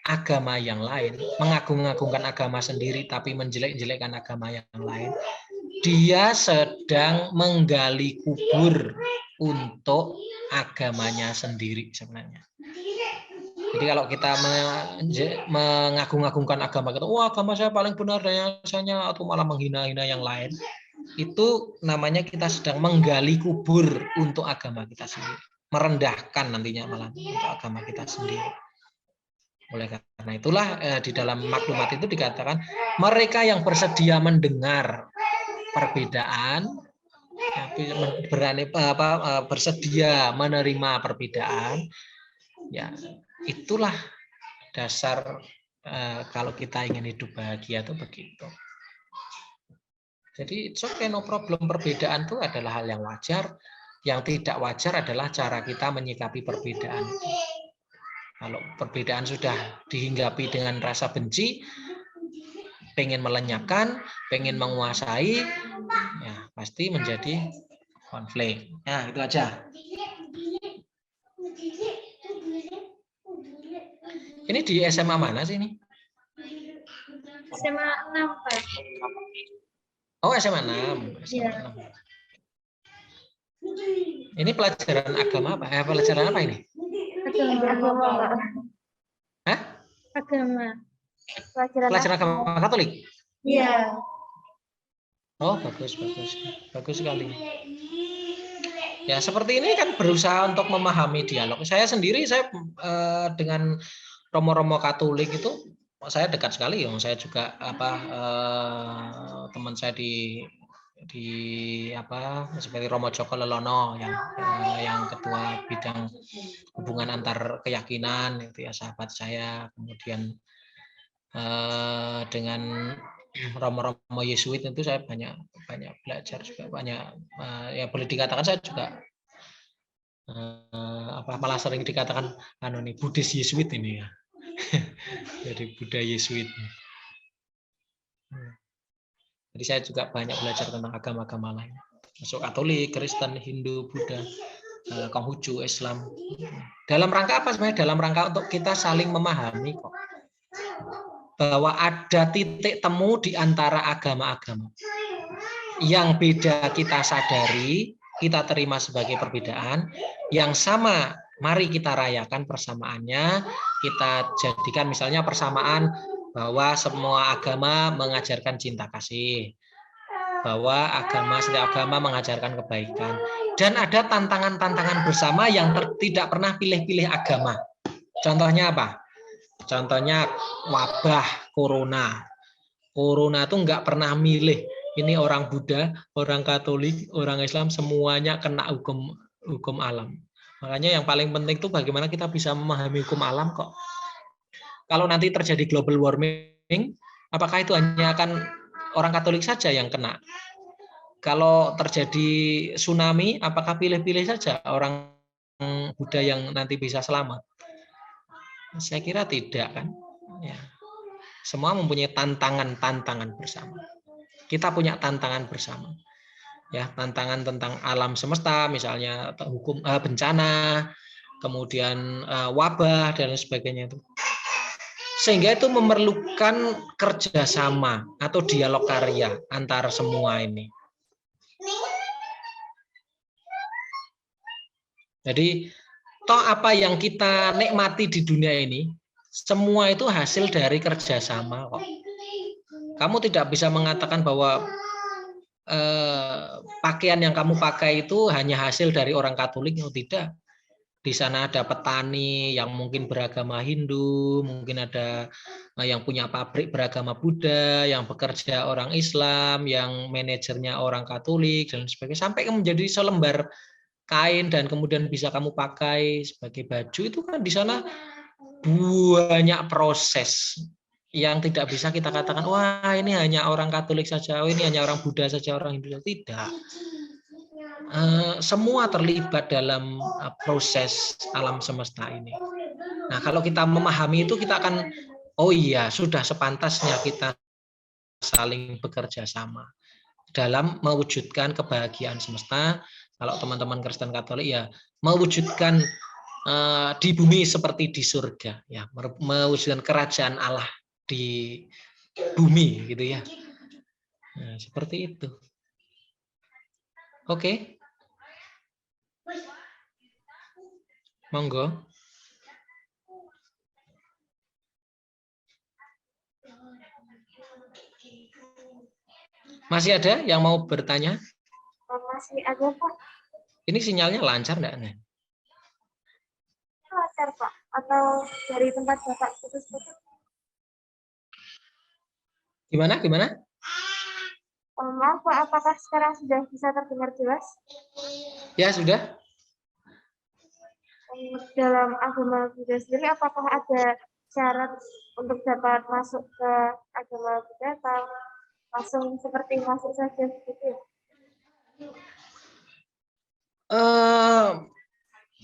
Speaker 2: agama yang lain, mengagung-agungkan agama sendiri tapi menjelek-jelekkan agama yang lain, dia sedang menggali kubur untuk agamanya sendiri sebenarnya. Jadi kalau kita mengagung-agungkan agama kita, wah agama saya paling benar rasanya, atau malah menghina-hina yang lain, itu namanya kita sedang menggali kubur untuk agama kita sendiri, merendahkan nantinya malah untuk agama kita sendiri. Oleh karena itulah di dalam maklumat itu dikatakan mereka yang bersedia mendengar perbedaan, bersedia menerima perbedaan, ya itulah dasar kalau kita ingin hidup bahagia itu begitu. Jadi it's okay, no problem. Perbedaan itu adalah hal yang wajar. Yang tidak wajar adalah cara kita menyikapi perbedaan. Kalau perbedaan sudah dihinggapi dengan rasa benci, pengen melenyapkan, pengen menguasai, ya pasti menjadi konflik. Nah, itu aja. Ini di SMA mana sih ini?
Speaker 3: SMA 6, Pak.
Speaker 2: Oh, SMA 6. SMA 6. Ini pelajaran agama apa? Pelajaran apa ini?
Speaker 3: Agama.
Speaker 2: Hah?
Speaker 3: Agama.
Speaker 2: Pelajaran agama Katolik?
Speaker 3: Iya.
Speaker 2: Oh, bagus, bagus. Bagus sekali. Ya, seperti ini kan berusaha untuk memahami dialog. Saya sendiri dengan romo-romo Katolik itu saya dekat sekali, saya juga teman saya di seperti Romo Joko Lelono yang ketua bidang hubungan antar keyakinan itu ya, sahabat saya. Kemudian dengan romo-romo Yesuit itu saya banyak belajar juga, banyak ya boleh dikatakan saya juga malah sering dikatakan Buddhis Yesuit ini ya. Dari Buddha Yesuit. Jadi saya juga banyak belajar tentang agama-agama lain. Masuk Katolik, Kristen, Hindu, Buddha, Konghucu, Islam. Dalam rangka apa sebenarnya? Dalam rangka untuk kita saling memahami kok. Bahwa ada titik temu di antara agama-agama. Yang beda kita sadari, kita terima sebagai perbedaan. Yang sama, mari kita rayakan persamaannya. Kita jadikan misalnya persamaan bahwa semua agama mengajarkan cinta kasih, bahwa setiap agama mengajarkan kebaikan, dan ada tantangan-tantangan bersama yang tidak pernah pilih-pilih agama. Contohnya apa? Contohnya wabah corona. Corona itu nggak pernah milih. Ini orang Buddha, orang Katolik, orang Islam, semuanya kena hukum alam. Makanya yang paling penting itu bagaimana kita bisa memahami hukum alam kok. Kalau nanti terjadi global warming, apakah itu hanya akan orang Katolik saja yang kena? Kalau terjadi tsunami, apakah pilih-pilih saja orang Buddha yang nanti bisa selamat? Saya kira tidak kan. Ya. Semua mempunyai tantangan bersama. Kita punya tantangan bersama. Ya, tantangan tentang alam semesta, misalnya hukum bencana, kemudian wabah dan sebagainya itu. Sehingga itu memerlukan kerjasama atau dialog karya antar semua ini. Jadi, toh apa yang kita nikmati di dunia ini, semua itu hasil dari kerjasama kok. Kamu tidak bisa mengatakan bahwa pakaian yang kamu pakai itu hanya hasil dari orang Katolik, atau tidak. Di sana ada petani yang mungkin beragama Hindu, mungkin ada yang punya pabrik beragama Buddha, yang bekerja orang Islam, yang manajernya orang Katolik, dan sebagainya. Sampai menjadi selembar kain dan kemudian bisa kamu pakai sebagai baju, itu kan di sana banyak proses yang tidak bisa kita katakan, wah ini hanya orang Katolik saja, oh ini hanya orang Buddha saja, orang Hindu. Tidak. Semua terlibat dalam proses alam semesta ini. Nah, kalau kita memahami itu, kita akan, oh iya, sudah sepantasnya kita saling bekerja sama dalam mewujudkan kebahagiaan semesta. Kalau teman-teman Kristen Katolik ya mewujudkan di bumi seperti di surga, ya, mewujudkan kerajaan Allah di bumi, gitu ya. Nah, seperti itu. Oke. Monggo. Masih ada yang mau bertanya?
Speaker 1: Masih ada, Pak.
Speaker 2: Ini sinyalnya lancar enggak?
Speaker 1: Lancar, Pak. Atau dari tempat Bapak putus-putus?
Speaker 2: Gimana?
Speaker 1: Maaf, Pak. Apakah sekarang sudah bisa terdengar jelas?
Speaker 2: Ya, sudah.
Speaker 1: Dalam agama Buddha sendiri, apakah ada syarat untuk dapat masuk ke agama Buddha atau langsung seperti masuk saja begitu?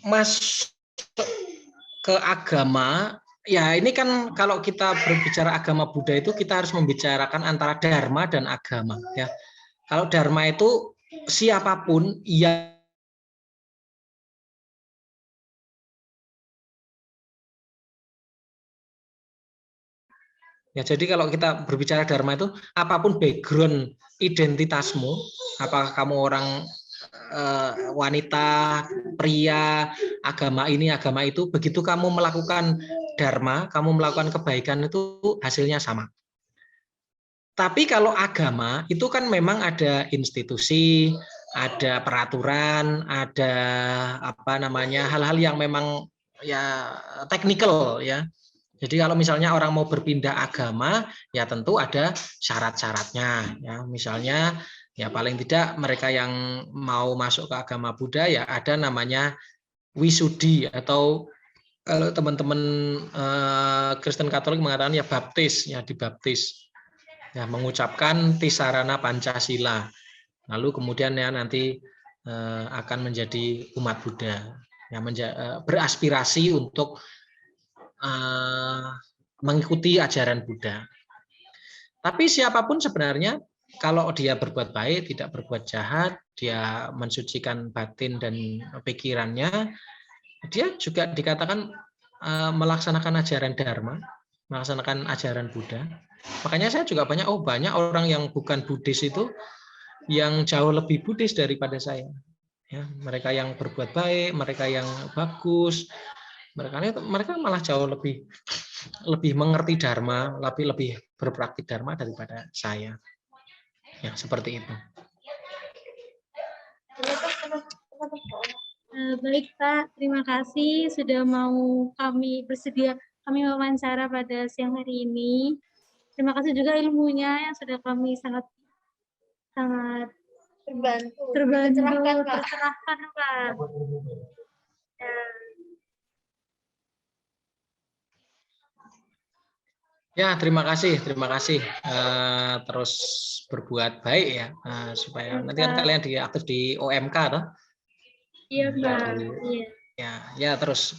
Speaker 2: Masuk ke agama, ya ini kan kalau kita berbicara agama Buddha itu kita harus membicarakan antara dharma dan agama, ya. Kalau dharma itu siapapun yang ya, jadi kalau kita berbicara dharma itu apapun background identitasmu, apakah kamu orang wanita, pria, agama ini, agama itu, begitu kamu melakukan dharma, kamu melakukan kebaikan itu hasilnya sama. Tapi kalau agama itu kan memang ada institusi, ada peraturan, ada hal-hal yang memang ya teknikal, ya. Jadi kalau misalnya orang mau berpindah agama, ya tentu ada syarat-syaratnya. Ya, misalnya, ya paling tidak mereka yang mau masuk ke agama Buddha, ya ada namanya wisudi, atau kalau teman-teman Kristen Katolik mengatakan ya baptis, ya dibaptis, ya mengucapkan Tisarana Pancasila. Lalu kemudian ya nanti akan menjadi umat Buddha, ya beraspirasi untuk mengikuti ajaran Buddha. Tapi siapapun sebenarnya kalau dia berbuat baik, tidak berbuat jahat, dia mensucikan batin dan pikirannya, dia juga dikatakan melaksanakan ajaran Dharma, melaksanakan ajaran Buddha. Makanya saya juga banyak orang yang bukan Buddhis itu yang jauh lebih Buddhis daripada saya. Ya, mereka yang berbuat baik, mereka yang bagus, mereka malah jauh lebih mengerti Dharma, lebih berpraktik Dharma daripada saya. Ya, seperti itu.
Speaker 3: Baik Pak, terima kasih sudah mau bersedia kami wawancara pada siang hari ini. Terima kasih juga ilmunya yang sudah kami sangat terbantu, tercerahkan Pak.
Speaker 2: Ya, terima kasih. Terus berbuat baik ya, supaya nanti kan kalian aktif di OMK toh.
Speaker 3: Iya Pak. Iya.
Speaker 2: Ya terus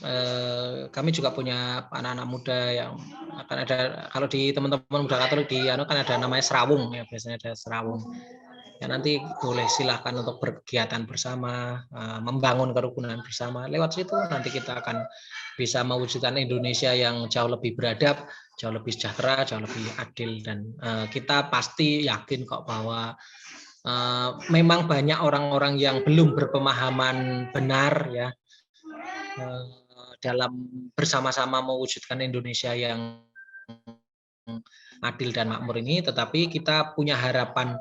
Speaker 2: kami juga punya anak-anak muda yang akan ada, kalau di teman-teman muda Katolik di kan ada namanya serawung ya, biasanya ada serawung. Ya nanti boleh silahkan untuk berkegiatan bersama, membangun kerukunan bersama. Lewat situ nanti kita akan bisa mewujudkan Indonesia yang jauh lebih beradab, jauh lebih sejahtera, jauh lebih adil, dan kita pasti yakin kok bahwa memang banyak orang-orang yang belum berpemahaman benar ya dalam bersama-sama mewujudkan Indonesia yang adil dan makmur ini, tetapi kita punya harapan,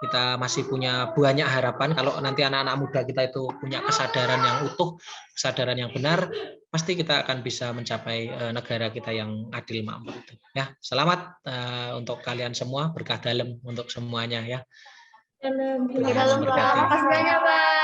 Speaker 2: kita masih punya banyak harapan kalau nanti anak-anak muda kita itu punya kesadaran yang utuh, kesadaran yang benar, pasti kita akan bisa mencapai negara kita yang adil makmur itu. Ya, selamat untuk kalian semua, berkah dalam untuk semuanya ya.
Speaker 3: Dalam.
Speaker 2: Tuhan memberkati.
Speaker 1: Terima kasih banyak Pak.